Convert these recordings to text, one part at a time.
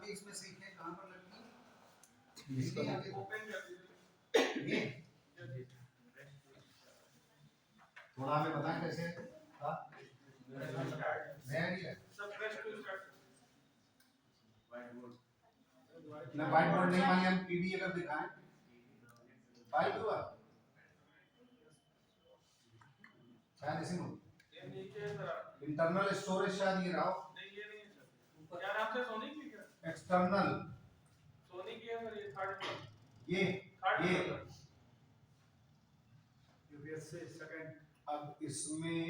आगे इसमें सीखे कहाँ पर लगती है, आगे ओपन कर ये थोड़ा हमें बताएं कैसे नया नहीं सब प्रेस टू स्टार्ट ना व्हाइट बोर्ड नहीं मानिए हम पीडी अगर दिखाएं फाइल हुआ शायद इसी में ये नीचे सर इंटरनल स्टोरेज शायद ये रहा नहीं ये नहीं है सर क्या नाम से सोनी की क्या एक्सटर्नल सोनी की है सर ये थर्ड ये यूपीएस से सेकंड अब इसमें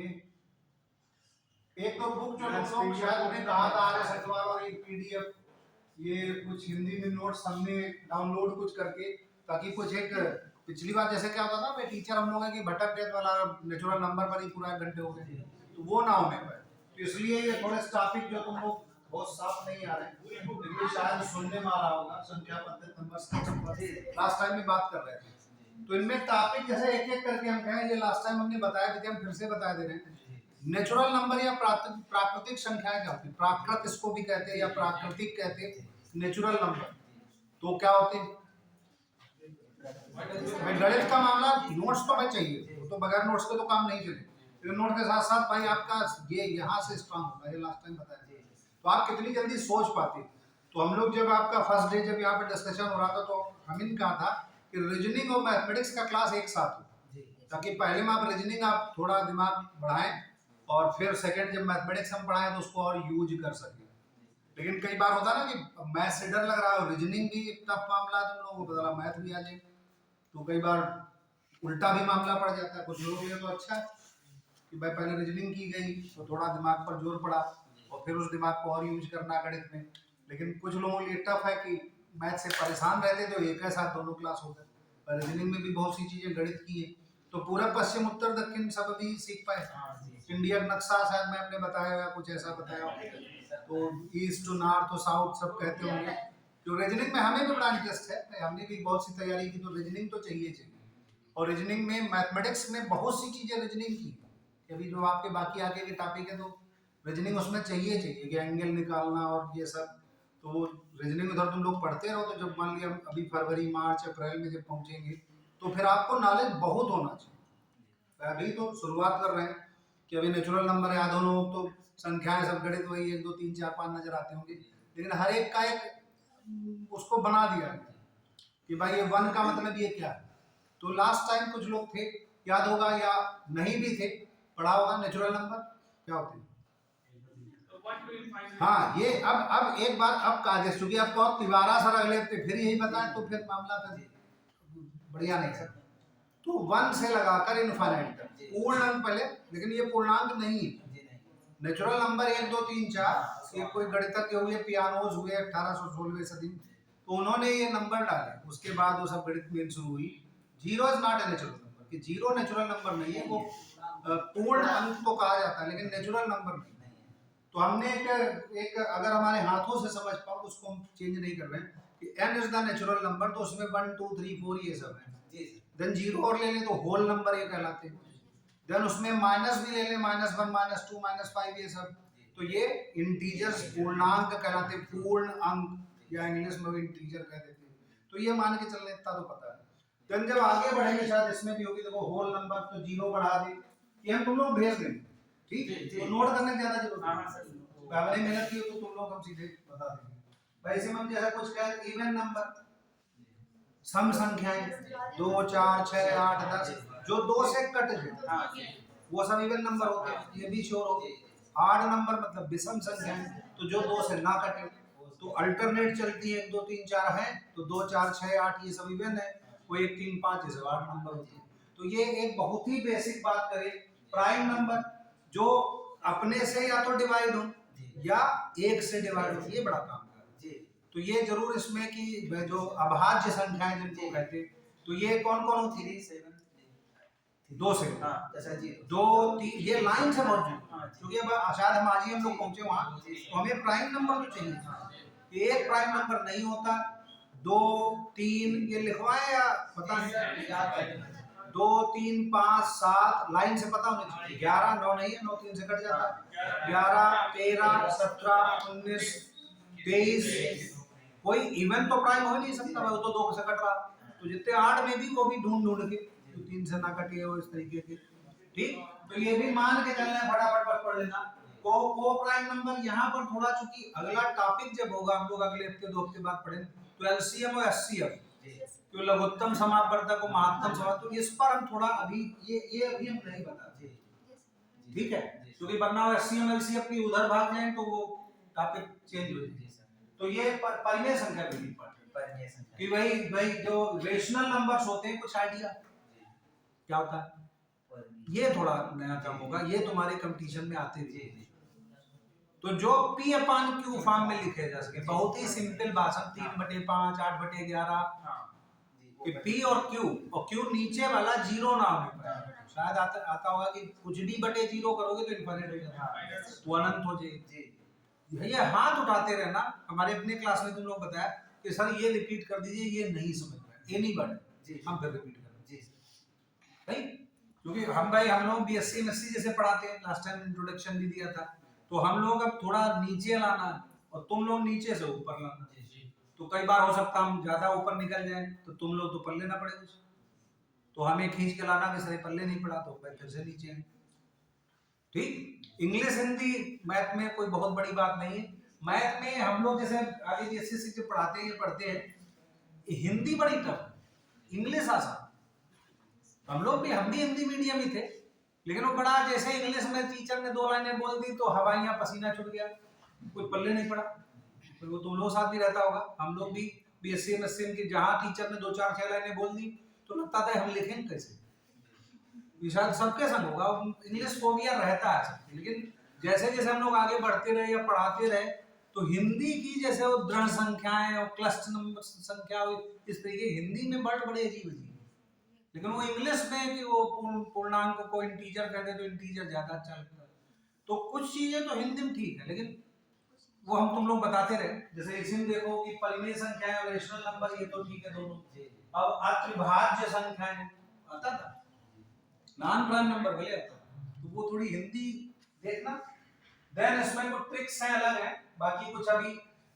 एक तो बुक जो लोग शायद उन्हें कहा था आरएस अखबार और एक पीडीएफ ये कुछ हिंदी में नोट्स हमने डाउनलोड कुछ करके ताकि कुछ एक पिछली बार जैसे क्या होता था मैं टीचर हम लोग की भटक गए वाला नेचुरल नंबर पर ही पूरा एक घंटे हो गए तो वो ना होने पाए तो इसलिए ये थोड़े टॉपिक जो तुम लोग बहुत साफ नहीं आ रहे क्योंकि शायद सुनने में आ रहा होगा संख्या पद्धति नंबर लास्ट टाइम भी बात कर रहे थे तो इनमें टॉपिक जैसे एक एक करके हम कहें ये लास्ट टाइम हमने बताया थे हम फिर से बता दे रहे हैं नेचुरल नंबर या प्राकृतिक संख्याएं क्या होती है प्राकृत इसको भी कहते हैं या प्राकृतिक कहते हैं नेचुरल नंबर तो क्या होते हैं गणित का मामला नोट्स तो भाई चाहिए तो बगैर नोट्स के तो काम नहीं चले लेकिन नोट के साथ साथ भाई आपका ये यहाँ से स्ट्रांग होगा ये लास्ट टाइम बताया तो आप कितनी जल्दी सोच पाते तो हम लोग जब आपका फर्स्ट डे जब यहाँ पे डिस्कशन हो रहा था तो हम इन कहा था कि रीजनिंग और मैथमेटिक्स का क्लास एक साथ हो ताकि पहले में आप रीजनिंग आप थोड़ा दिमाग बढ़ाएं और फिर सेकंड जब मैथमेटिक्स हम पढ़ाएं तो उसको और यूज कर सकें लेकिन कई बार होता है ना कि मैथ से डर लग रहा है रीजनिंग भी एक टफ मामला है तुम लोगों को पता मैथ भी आ जाए तो कई बार उल्टा भी मामला पड़ जाता है कुछ लोगों के लिए तो अच्छा है कि भाई पहले रीजनिंग की गई तो थोड़ा दिमाग पर जोर पड़ा और फिर उस दिमाग को और यूज करना गणित में लेकिन कुछ लोगों के लिए टफ है कि मैथ से परेशान रहते तो एक है साथ दोनों क्लास हो गए पर रीजनिंग में भी बहुत सी चीजें गणित की है तो पूरा पश्चिम उत्तर दक्षिण सब भी सीख पाए इंडिया नक्शा शायद मैं आपने बताया हुआ कुछ ऐसा बताया तो ईस्ट टू नॉर्थ तो साउथ सब कहते होंगे तो रीजनिंग में हमें भी बड़ा इंटरेस्ट है हमने भी बहुत सी तैयारी की तो रीजनिंग तो चाहिए और रीजनिंग में मैथमेटिक्स में बहुत सी चीजें रीजनिंग की अभी जो आपके बाकी आगे के टॉपिक है तो रीजनिंग उसमें चाहिए कि एंगल निकालना और ये सब तो रीजनिंग उधर तुम लोग पढ़ते रहो तो जब मान लिया अभी फरवरी मार्च अप्रैल में जब पहुंचेंगे तो फिर आपको नॉलेज बहुत होना चाहिए अभी तो शुरुआत कर रहे हैं कि अभी नेचुरल नंबर याद हो लोग तो संख्याएं सब गणित वही 1 2 3 4 5 नजर आते होंगे लेकिन हर एक का एक उसको बना दिया कि भाई ये 1 का मतलब ये क्या है तो लास्ट टाइम कुछ लोग थे याद होगा या नहीं भी थे पढ़ा होगा नेचुरल नंबर क्या होते हैं हाँ ये अब एक बार अब कहा चूंकि आपको अब तिबारा सर अगले हफ्ते फिर यही बताएं तो फिर मामला फिर बढ़िया नहीं सर तो 1 से लगाकर इनफाइनाइट तक पूर्ण अंक पहले लेकिन ये पूर्णांक नहीं है नेचुरल नंबर 1 2 3 4 ये कोई गणितज्ञ हुए पियानोज हुए 1816वीं सदी तो उन्होंने ये नंबर डाले उसके बाद वो सब गणित में शुरू हुई 0 is not a natural number कि 0 नेचुरल नंबर नहीं है वो पूर्ण अंक तो कहा जाता है लेकिन नेचुरल नंबर नहीं तो हमने एक अगर हमारे हाथों से समझ पाओ उसको हम चेंज नहीं कर रहे हैं कि n is the natural number तो उसमें 1 2 3 4 ये सब है देन 0 और ले ले तो होल नंबर ये कहलाते हैं देन उसमें माइनस भी ले ले -1 -2 -5 ये सब तो ये इंटीजर्स पूर्णांक कहलाते हैं पूर्ण अंक या इंग्लिश में भी इंटीजर कह देते हैं तो ये मान के चलने इतना तो पता है देन जब आगे बढ़ेंगे शायद इसमें भी होगी देखो होल नंबर तो 0 बढ़ा दे ये हम तुम लोग भेज देंगे ठीक तो नोट करने की ज्यादा जरूरत है अगले मेहनत की तो तुम लोग हम सीधे बता देंगे वैसे हम जैसा कुछ कह इवन नंबर सम संख्याएं 2 4 6 8 10 जो 2 से कट जाए वो सब इवन नंबर होते हैं ये भी श्योर हो आड नंबर मतलब विषम संख्याएं तो जो 2 से ना कटे तो अल्टरनेट चलती है 1 2 3 4 है तो 2 4 6 8 ये सब इवन है वो 1 3 5 ये सब 8 नंबर होते हैं तो ये एक बहुत ही बेसिक बात करें प्राइम नंबर जो अपने से या तो डिवाइड हो या 1 से डिवाइड हो ये बड़ा काम है तो ये जरूर इसमें कि जो अभाज्य संख्याएं जिनको कहते तो ये कौन कौन होती 3 7 2 से अच्छा जी 2 3 ये लाइन से मौजूद क्योंकि अब शायद हम आज ही हम लोग पहुंचे वहां तो हमें प्राइम नंबर तो चाहिए एक प्राइम नंबर नहीं होता 2 3 ये लिखवाएं या पता नहीं 2 3 5 7 लाइन से पता होना चाहिए 11 9 नहीं है 9 3 से कट जाता 11 13 17 19 23 कोई इवन तो प्राइम हो ही नहीं सकता भाई, वो तो 2 से कट रहा, तो जितने 8 में भी वो भी ढूंढ के तो 3 से ना कटे हो इस तरीके के। ठीक, तो ये भी मान के चलना है, फटाफट पढ़ लेना। को प्राइम नंबर यहाँ पर थोड़ा, चूंकि अगला टॉपिक जब होगा हम लोग अगले हफ्ते 2 हफ्ते बाद पढ़ेंगे, तो एलसीएम और एचसीएफ, तो लघुत्तम समापवर्तक और महत्तम समापवर्तक, तो इस पर हम थोड़ा अभी ये अभी हम नहीं बताते, ठीक है, क्योंकि वरना एचसीएम एलसीएफ की उधर भाग जाए तो वो टॉपिक चेंज हो जाए। तो ये परिमेय संख्या भी इंपॉर्टेंट है कि भाई जो रेशनल नंबर्स होते हैं, कुछ आइडिया क्या होता है, ये थोड़ा नया काम होगा, ये तुम्हारे कंपटीशन में आते थे। तो जो P अपान Q फॉर्म में लिखे जा सके, बहुत ही सिंपल भाषा, 3/5 8/11 कि P और Q नीचे वाला जीरो ना होने पाए, शायद आता होगा कि कुछ भी बटे जीरो करोगे तो इनफिनिट हो जाएगा, तो अनंत हो जाएगा। ये हाथ उठाते रहना, हमारे अपने क्लास में तुम लोग बताया कि सर ये रिपीट कर दीजिए, ये नहीं समझ रहे, एनी बट हम फिर रिपीट करेंगे, नहीं, क्योंकि हम लोग बीएससी एमएससी जैसे पढ़ाते हैं, लास्ट टाइम इंट्रोडक्शन भी दिया था, तो हम लोग अब थोड़ा नीचे लाना और तुम लोग नीचे से ऊपर लाना, तो कई बार हो सकता हम ज्यादा ऊपर निकल जाए तो तुम लोग तो पल्ले ना पड़े कुछ, तो हमें खींच के लाना कि सर पल्ले नहीं पड़ा तो फिर से नीचे है। ठीक, इंग्लिश हिंदी मैथ में कोई बहुत बड़ी बात नहीं है, मैथ में हम लोग जैसे आगे बीएससी से पढ़ाते हैं पढ़ते हैं, हिंदी बड़ी टफ, इंग्लिश आसान, हम भी हिंदी मीडियम ही थे, लेकिन वो बड़ा जैसे इंग्लिश में टीचर ने 2 लाइनें बोल दी तो हवाइयां पसीना छूट गया, कोई पल्ले नहीं पड़ा, तो वो तुम लोग साथ भी रहता होगा, हम लोग भी बीएससी एमएससी की जहां टीचर ने 2 4 6 लाइनें बोल दी तो लगता था हम लिखेंगे कैसे, शायद सबके संग होगा, इंग्लिश फोबिया रहता है, लेकिन जैसे जैसे हम लोग आगे बढ़ते रहे या पढ़ाते रहे तो हिंदी की जैसे वो दृढ़ संख्याएं और क्लस्ट नंबर संख्या, इस तरीके हिंदी में वर्ड बड़े अजीब अजीब, लेकिन वो इंग्लिश में कि वो पूर्णांक को इंटीजर कहते हैं तो इंटीजर ज्यादा अच्छा लगता है, तो कुछ चीजें तो हिंदी में ठीक है, लेकिन वो हम तुम लोग बताते रहे, जैसे इसी में देखो कि परिमेय संख्याएं और रेशनल नंबर ये तो ठीक है दोनों, अब अत्रिभाज्य संख्याएं आता था, नॉन प्राइम नंबर भले आता, तो वो थोड़ी हिंदी देखना, देन इसमें कुछ ट्रिक्स हैं अलग है, बाकी कुछ अभी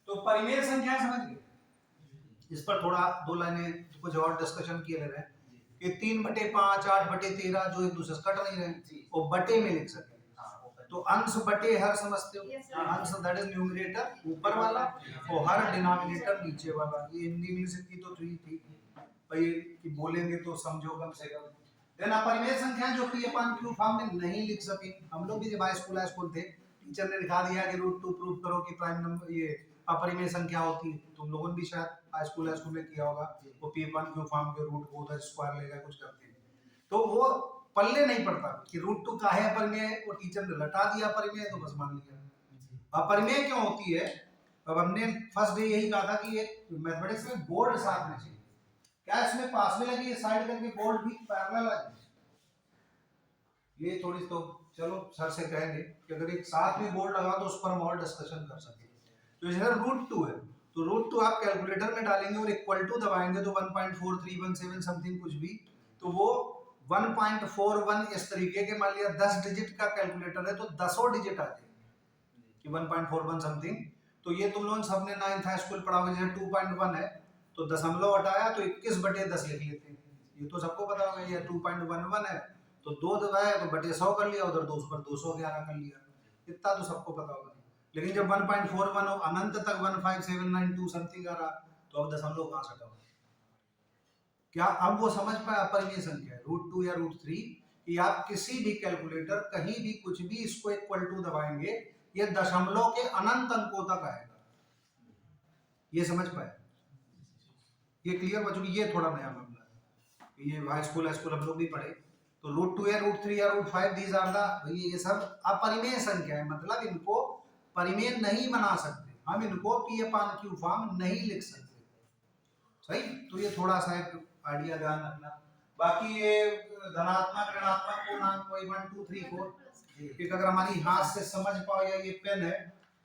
तो परिमेय संख्याएं समझ गए, इस पर थोड़ा 2 लाइनें कुछ और डिस्कशन किए ले रहे हैं कि 3/5 8/13 जो एक दूसरे से कट नहीं रहे वो बटे में लिख सके, तो अंश बटे हर समझते हो, अंश दैट इज न्यूमरेटर ऊपर वाला और हर डिनोमिनेटर नीचे वाला, ये हिंदी इंग्लिश की तो ठीक भाई कि बोलेंगे तो समझो कम से कम। देन अपरिमेय संख्या जो P अपान Q फॉर्म में नहीं लिख सके, हम लोग भी जब हाई स्कूल थे टीचर ने दिखा दिया कि √2 प्रूव करो कि प्राइम नंबर ये अपरिमेय संख्या होती है, तुम लोगों ने भी शायद हाई स्कूल में किया होगा, वो P अपान Q फॉर्म के रूट को उधर स्क्वायर लेगा कुछ करते हैं, तो वो पल्ले नहीं पड़ता कि √2 का है अपरिमेय, वो टीचर ने रटा दिया अपरिमेय तो बस मान लिया। अपरिमेय क्यों होती है, अब हमने फर्स्ट डे यही कहा था कि एक मैथमेटिक्स में बोर्ड साथ में चाहिए, क्या इसमें पास में लगी साइड करके बोर्ड भी पैरेलल है, ये थोड़ी तो चलो सर से कहेंगे कि अगर एक साथ में बोर्ड लगा तो उस पर हम और डिस्कशन कर सके। तो इधर √2 है, तो √2 आप कैलकुलेटर में डालेंगे और इक्वल टू दबाएंगे तो 1.4317 समथिंग कुछ भी, तो वो 1.41 इस तरीके के, मान लिया 10 डिजिट का कैलकुलेटर है तो 10 डिजिट आ जाएगी कि 1.41 समथिंग, तो ये तुम लोग सबने 9th हाई स्कूल पढ़ा होगा, जैसे 2.1 है तो दशमलव हटाया तो 21/10 लिख लेते हैं, ये तो सबको पता होगा, ये 2.11 है तो 2 दबाया तो बटे 100 कर लिया, उधर 200 पर 211 कर लिया, इतना तो सबको पता होगा, लेकिन जब 1.41 हो अनंत तक 15792 समथिंग आ रहा तो अब दशमलव कहां से हटाओ, क्या अब वो समझ पाए अपरिमेय संख्या √2 या √3 कि आप किसी भी कैलकुलेटर कहीं भी कुछ भी इसको इक्वल टू दबाएंगे ये दशमलव के अनंत अंकों तक आएगा, ये समझ पाए, ये क्लियर बच्चों की, ये थोड़ा नया मामला है, ये हाई स्कूल हम लोग भी पढ़े, तो √2 या √3 या √5 दीज आर द, ये सब अपरिमेय संख्या है, मतलब इनको परिमेय नहीं बना सकते, हम इनको P अपान Q फॉर्म नहीं लिख सकते, सही, तो ये थोड़ा सा एक आइडिया ध्यान रखना। बाकी ये धनात्मक ऋणात्मक पूर्णांक 1 2 3 4 एक अगर हमारी हाथ से समझ पाओ, या ये पेन है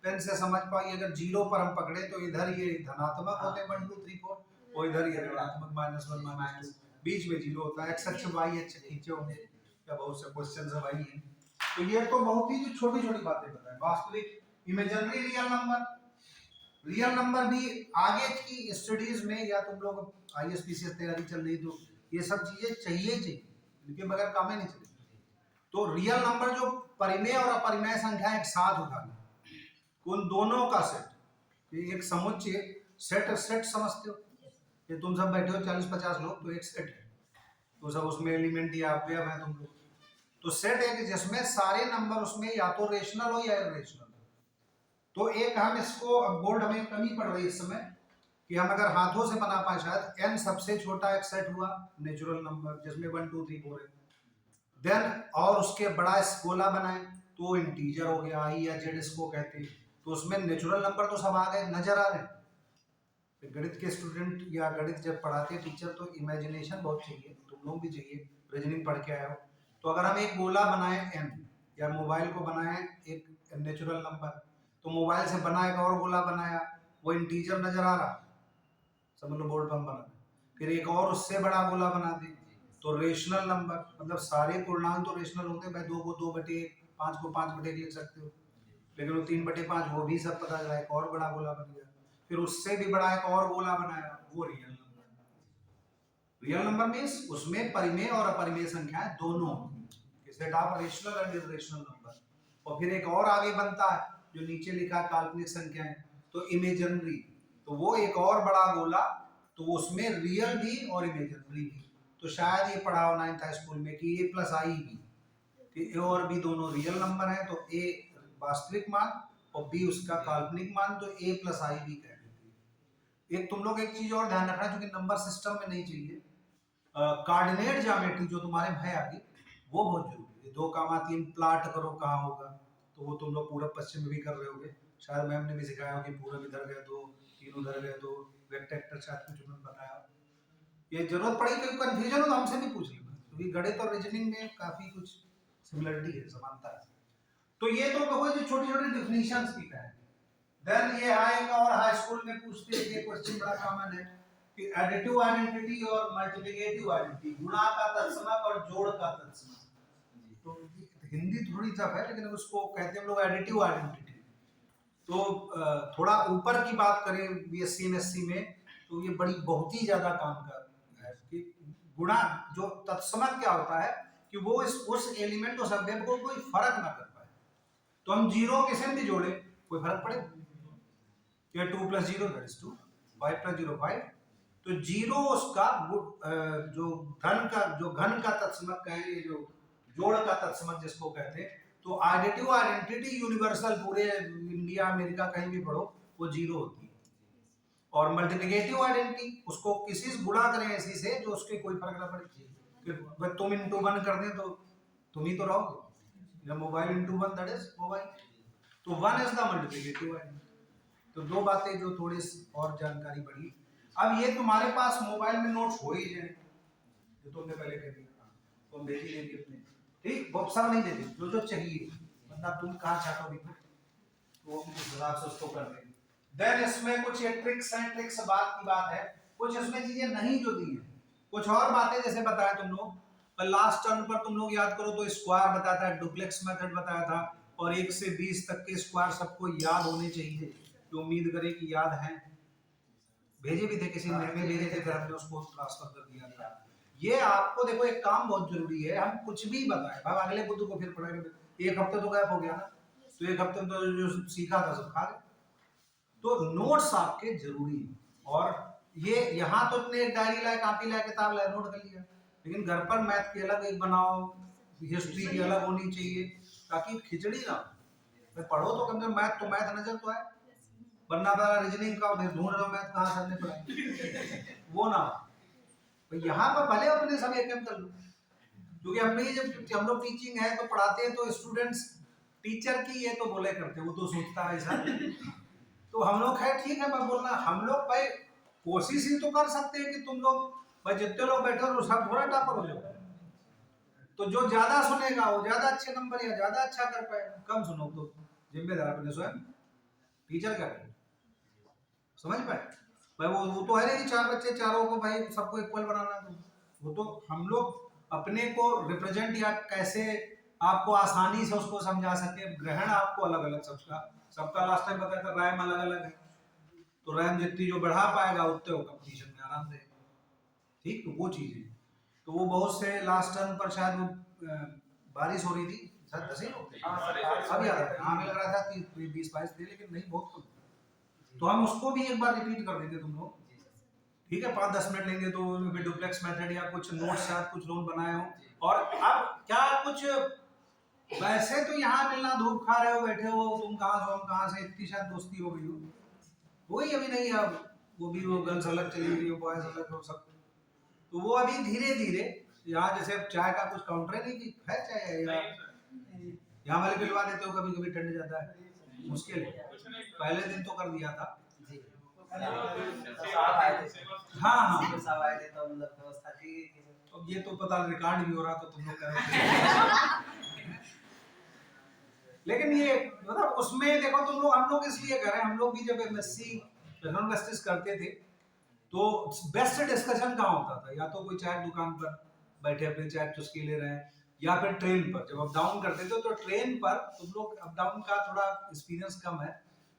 पेन से समझ पाओ, अगर जीरो पर हम पकड़े तो इधर ये धनात्मक होते हैं 1 2 3 4 और इधर ये ऋणात्मक -1 -2, बीच में जीरो होता है, x अक्ष y अक्ष खींचे होंगे, क्या बहुत से क्वेश्चन है भाई हैं, तो ये तो बहुत ही छोटी छोटी बातें बताएं, वास्तविक imaginary real number real number भी आगे की स्टडीज में, या तुम लोग ISPCS तैयारी चल रही तो ये सब चीजें चाहिए ही चाहिए, इनके बगैर काम ही नहीं चलेगा। तो रियल नंबर जो परिमेय और अपरिमेय संख्या एक साथ उठाना, उन दोनों का सेट, ये एक समुच्चय सेट, सेट समझते हो, ये तुम सब बैठे हो 40-50 लोग तो एक सेट है, तो सब उसमें एलिमेंट या अवयव है तुम लोग, तो सेट है कि जिसमें सारे नंबर उसमें या तो रेशनल हो या इरेशनल हो। तो एक हम इसको, अब बोर्ड हमें कमी पड़ रही है इस समय कि हम अगर हाथों से बना पाए, शायद n सबसे छोटा एक सेट हुआ नेचुरल नंबर जिसमें 1 2 3 4 है, देन और उसके बड़ा गोला बनाए तो इंटीजर हो गया, i या z इसको कहते हैं, तो उसमें नेचुरल नंबर तो सब आ गए, नजर आ रहे हैं। गणित के स्टूडेंट या गणित जब पढ़ाते हैं टीचर तो इमेजिनेशन बहुत चाहिए, तुम लोग भी चाहिए, रीजनिंग पढ़ के आए हो। तो अगर हम एक गोला बनाए n, या मोबाइल को बनाए एक नेचुरल नंबर, तो मोबाइल से बना एक और गोला बनाया, वो इंटीजर नजर आ रहा, समझ लो बोर्ड पर हम बना, फिर एक और उससे बड़ा गोला बना दे तो रेशनल नंबर, मतलब सारे पूर्णांक तो रेशनल होते हैं भाई, 2 को 2/1, 5 को 5/1 लिख सकते हो, लेकिन वो 3/5 वो भी सब पता चला, एक और बड़ा गोला बन गया, फिर उससे भी बड़ा एक और गोला बनाया, वो real number. Real number means उसमें परिमेय और अपरिमेय संख्याएं दोनों, set of rational and irrational number. और फिर एक और आगे बनता है जो नीचे लिखा है काल्पनिक संख्याएं, तो इमेजिनरी, तो वो एक और बड़ा गोला, तो उसमें रियल भी और इमेजिनरी भी। तो शायद ये पढ़ा हो 9th स्कूल में कि a + i भी, कि a और b दोनों रियल नंबर है, तो a वास्तविक मान और b उसका काल्पनिक मान, तो a + i भी कह देते हैं। एक तुम लोग एक चीज और ध्यान रखना, क्योंकि नंबर सिस्टम में नहीं चाहिए, कोऑर्डिनेट ज्योमेट्री जो तुम्हारे है आगे, वो बहुत जरूरी है। 2, 3 प्लाट करो कहाँ होगा, तो वो तुम लोग पूरब पश्चिम में भी कर रहे होगे, शायद मैम ने भी सिखाया हो कि पूरब इधर गए 2, 3 उधर गए 2, वेक्टर शायद कुछ उन्होंने बताया। ये जरूरत पड़ी कोई कंफ्यूजन हो तो हमसे भी पूछ लेना, क्योंकि गणित और रीजनिंग में काफी कुछ सिमिलरिटी है, समानता है। तो ये तो कहो जो छोटी छोटी डिफिनीशंस की है। देन ये आएगा और हाई स्कूल में पूछते हैं, ये क्वेश्चन बड़ा कॉमन है कि एडिटिव आइडेंटिटी और मल्टीप्लिकेटिव आइडेंटिटी, गुणा का तत्समक और जोड़ का तत्समक। तो हिंदी थोड़ी टफ है, लेकिन उसको कहते हैं हम लोग एडिटिव आइडेंटिटी। तो थोड़ा ऊपर की बात करें BSc MSc में, तो ये बड़ी बहुत ही ज्यादा काम का है कि गुणा जो तत्समक क्या होता है कि वो उस एलिमेंट उस अवयव को कोई फर्क ना कर पाए, तो हम जीरो किसी भी जोड़े कोई फर्क पड़े, 2 + 0 = 2, 5 + 0 5, तो जीरो उसका जो घन का तत्समक है, ये जो जोड़ का तत्समक जिसको कहते हैं, तो एडिटिव आइडेंटिटी यूनिवर्सल पूरे इंडिया अमेरिका कहीं भी पढ़ो वो जीरो होती है। और मल्टीप्लिकेटिव आइडेंटिटी उसको किसी से गुणा करें ऐसी से जो उसके कोई फर्क ना पड़े, कि तुम × 1 कर दें तो तुम ही तो रहोगे, मोबाइल × 1 दैट इज मोबाइल, तो 1 इज द मल्टीप्लिकेटिव आइडेंटिटी। तो दो बातें जो थोड़ी और जानकारी बढ़ी। अब ये तुम्हारे पास मोबाइल में नोट्स हो ही जाए जो तुमने पहले कर दिया, तुम भेज ही लेंगे अपने, ठीक, बहुत सारा नहीं देते, जो जो चाहिए, मतलब तुम कहाँ चाहते हो भी तो उस हिसाब से उसको कर देंगे। देन इसमें कुछ ये ट्रिक्स हैं, ट्रिक्स बात की बात है, कुछ इसमें चीजें नहीं जो दी है, कुछ और बातें जैसे बताया तुम लोग, पर लास्ट टर्म पर तुम लोग याद करो तो स्क्वायर बताया था, डुप्लेक्स मेथड बताया था, और 1 से 20 तक के स्क्वायर सबको याद होने चाहिए, तो उम्मीद करें कि याद हैं, भेजे भी थे किसी ने भेजे थे, फिर हमने उसको ट्रांसफर कर दिया था। ये आपको देखो एक काम बहुत जरूरी है, हम कुछ भी बताएं भाई, अगले बुध को फिर पढ़ेंगे, एक हफ्ते तो गैप हो गया ना, तो एक हफ्ते में तो जो सीखा था सब खा गए, तो नोट्स आपके जरूरी है। और ये यहाँ तो अपने डायरी लाए, कॉपी लाए, किताब लाए, नोट कर लिया, लेकिन घर पर मैथ की अलग एक बनाओ, हिस्ट्री की अलग होनी चाहिए, ताकि खिचड़ी ना हो, पढ़ो तो कम से कम मैथ तो मैथ नजर तो आए, वरना वाला रीजनिंग का ढूंढ रहा मैथ कहाँ से हमने पढ़ा, वो ना हो। यहाँ पर भले अपने सब एक कर लो, क्योंकि हमने जब हम लोग टीचिंग है तो पढ़ाते हैं तो स्टूडेंट्स टीचर की ये तो बोले करते, वो तो सोचता है ऐसा, तो हम लोग है ठीक है, मैं बोल रहा हम लोग भाई कोशिश ही तो कर सकते हैं कि तुम लोग भाई जितने लोग बैठे हो सब थोड़ा टॉपर हो जाओ, तो जो ज्यादा सुनेगा वो ज्यादा अच्छे नंबर या ज्यादा अच्छा कर पाएगा, कम सुनो तो जिम्मेदार अपने स्वयं टीचर का, समझ पाए भाई, वो तो है नहीं कि 4 बच्चे चारों को भाई सबको इक्वल बनाना, वो तो हम लोग अपने को रिप्रेजेंट या कैसे आपको आसानी से उसको समझा सके, ग्रहण आपको अलग अलग सबका लास्ट टाइम बताया था, रायम अलग अलग है, रैम जितनी जो बढ़ा पाएगा उतने वो कंपटीशन में आराम से, ठीक। तो वो चीज़ है। तो वो बहुत से लास्ट टर्न पर शायद वो बारिश हो रही थी, शायद 10 ही लोग थे, अभी आ रहा था, हमें लग रहा था 20-22 थे, लेकिन नहीं, बहुत कम। तो हम उसको भी एक बार रिपीट कर देंगे तुम लोग, ठीक है। 5-10 मिनट लेंगे तो डुप्लेक्स मेथड या कुछ नोट्स या कुछ लोग बनाए हो। और अब क्या कुछ वैसे तो यहाँ मिलना, धूप खा रहे हो, बैठे हो, तुम कहाँ से हम कहाँ से, इतनी शायद दोस्ती हो गई हो, वही अभी नहीं। अब वो भी वो गर्ल्स अलग चली गई, बॉयज अलग हो, सब। तो वो अभी धीरे धीरे यहाँ जैसे चाय का कुछ काउंटर नहीं कि है चाय यहाँ वाले पिलवा देते हो, कभी कभी ठंड जाता है, मुश्किल है। पहले दिन तो कर दिया था। हाँ हाँ साहब आए थे, तो मतलब व्यवस्था की। अब ये तो पता रिकॉर्ड भी हो रहा, तो तुम लोग कर लेकिन ये मतलब उसमें देखो तुम लोग, हम लोग इसलिए कर रहे हैं, हम लोग भी जब एमएससी जनरल जस्टिस करते थे तो बेस्ट डिस्कशन कहाँ होता था, या तो कोई चाय दुकान पर बैठे अपने चाय चुस्की ले रहे हैं, या फिर ट्रेन पर जब अप डाउन करते थे, तो ट्रेन पर तुम लोग अप डाउन का थोड़ा एक्सपीरियंस कम है,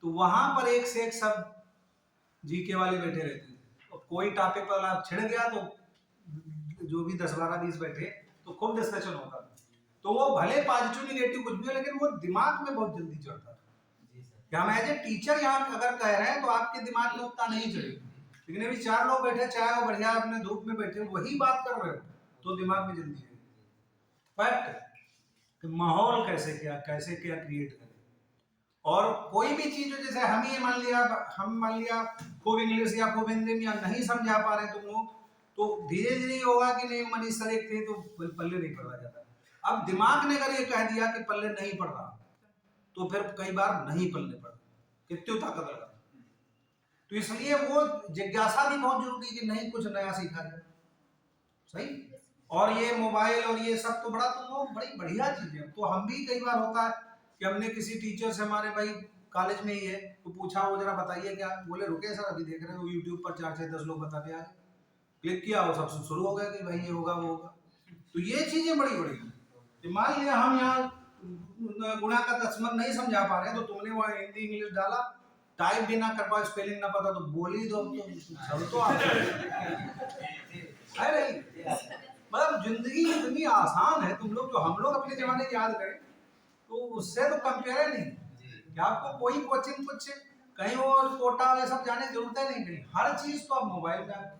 तो वहां पर एक से एक सब जीके वाले बैठे रहते थे। तो कोई टॉपिक पर छिड़ गया तो जो भी 10-12-20 बैठे तो खूब डिस्कशन होता था। तो वो भले पॉजिटिव निगेटिव कुछ भी हो, लेकिन वो दिमाग में बहुत जल्दी चढ़ता था। क्या हम एज ए टीचर यहाँ अगर कह रहे हैं तो आपके दिमाग में उतना नहीं चढ़ेगा, लेकिन अभी 4 लोग बैठे चाय और बढ़िया अपने धूप में बैठे वही बात कर रहे हो तो दिमाग में जल्दी है। फैक्ट माहौल कैसे क्या क्रिएट करें। और कोई भी चीज जैसे हम मान लिया खूब इंग्लिश या खूब हिंदी या नहीं समझा पा रहे तुम लोग, तो धीरे धीरे होगा कि नहीं, मनीष सर एक थे तो पल्ले नहीं पड़ा जाता। अब दिमाग ने अगर ये कह दिया कि पल्ले नहीं पड़ रहा, तो फिर कई बार नहीं पल्ले पड़, कितनी ताकत लगा। तो इसलिए वो जिज्ञासा भी बहुत जरूरी है कि नहीं कुछ नया सीखा जाए, सही। और ये मोबाइल और ये सब तो बड़ा, तुम लोग बड़ी बढ़िया चीज है। तो हम भी कई बार होता है कि हमने किसी टीचर से, हमारे भाई कॉलेज में ही है, तो पूछा वो जरा बताइए क्या, बोले रुके सर अभी देख रहे हो यूट्यूब पर 4-6-10 लोग बताते आ गए, क्लिक किया वो सब शुरू हो गया कि भाई ये होगा वो होगा। तो ये चीजें बड़ी बड़ी है। मान लिया हम यहाँ गुणा का दशमलव नहीं समझा पा रहे, तो तुमने वहाँ हिंदी इंग्लिश डाला, टाइप भी ना कर पाओ, स्पेलिंग ना पता, तो बोल ही दो, तो आप है नहीं। मतलब जिंदगी इतनी आसान है, तुम लोग जो हम लोग अपने जमाने याद करें तो उससे तो कंपेयर नहीं कि आपको कोई कोचिंग पूछे कहीं और कोटा ये सब जाने की जरूरत है नहीं, कहीं हर चीज तो आप मोबाइल में।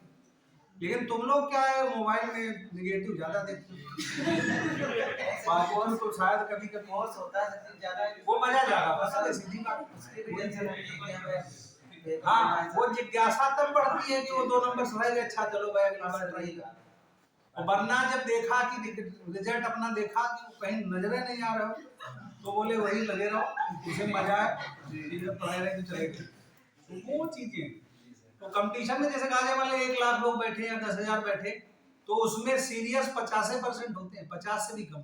लेकिन तुम लोग क्या है, मोबाइल में निगेटिव ज्यादा देखते हो, तो शायद कभी कभी और होता है ज्यादा, वो मजा ज्यादा बस सीधी बात। हाँ वो जिज्ञासा तब बढ़ती है कि वो 2 नंबर रह गए, अच्छा चलो भाई अगली बार ट्राई कर। और वरना जब देखा कि रिजल्ट अपना देखा कि कहीं नजरे नहीं आ रहे हो, तो बोले वही लगे रहो, उसे मजा है, पढ़ाई रहे तो चलेगी। तो वो चीजें तो कंपटीशन में जैसे गाजे वाले 1 लाख लोग बैठे या 10,000 बैठे, तो उसमें सीरियस 50% होते हैं, 50 से भी कम।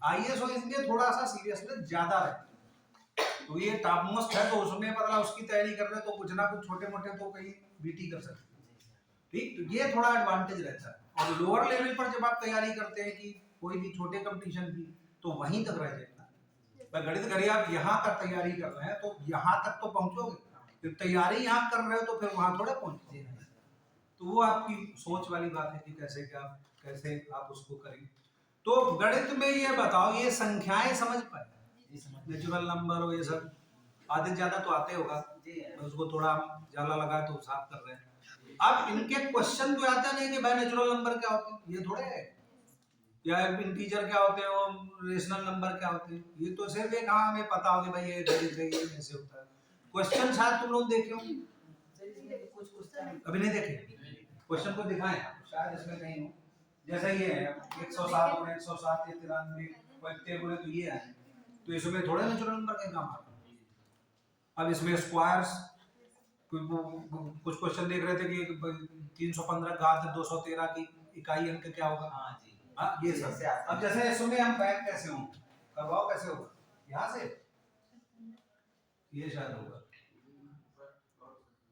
आईएएस हो इसलिए थोड़ा सा सीरियसनेस ज्यादा है, तो ये टॉप मोस्ट है, तो उसमें मतलब उसकी तैयारी कर रहे तो कुछ ना कुछ छोटे मोटे तो कहीं बीटी कर सकते, ठीक। तो ये थोड़ा एडवांटेज रहता है। और लोअर लेवल पर जब आप तैयारी करते हैं कि कोई भी छोटे कंपटीशन की, तो वहीं तक रह जाएगा। गणित करिए आप यहाँ तक तैयारी कर रहे हैं तो यहाँ तक तो पहुंचोगे, फिर तैयारी यहाँ कर रहे हो तो फिर वहां थोड़े पहुंचोगे। तो वो आपकी सोच वाली बात है कि कैसे आप उसको करेंगे। तो गणित में ये बताओ, ये संख्याएं समझ पाए, नेचुरल नंबर और ये सब आधे ज्यादा तो आते होगा, उसको थोड़ा जाला लगा तो साफ कर रहे हैं। अब इनके क्वेश्चन तो आता नहीं कि भाई नेचुरल नंबर क्या होते हैं, ये थोड़े है, या इंटीजर क्या होते हैं, वो रेशनल नंबर क्या होते हैं, ये तो सिर्फ एक हाँ हमें पता हो कि भाई ये ऐसे होता है। क्वेश्चन शायद तुम लोग देखे होंगे, अभी नहीं देखे, क्वेश्चन को दिखाएं शायद इसमें कहीं हो। जैसे ये है 107 और 107 या 93 बोले तो ये है, तो इसमें थोड़े नेचुरल नंबर के काम आता है। अब इसमें स्क्वायर्स, कुछ क्वेश्चन देख रहे थे कि 315 घात 213 की इकाई अंक क्या होगा। हाँ जी, हाँ ये सब। अब जैसे इसमें हम बैक कैसे हों, करवाओ कैसे होगा, यहाँ से ये शायद होगा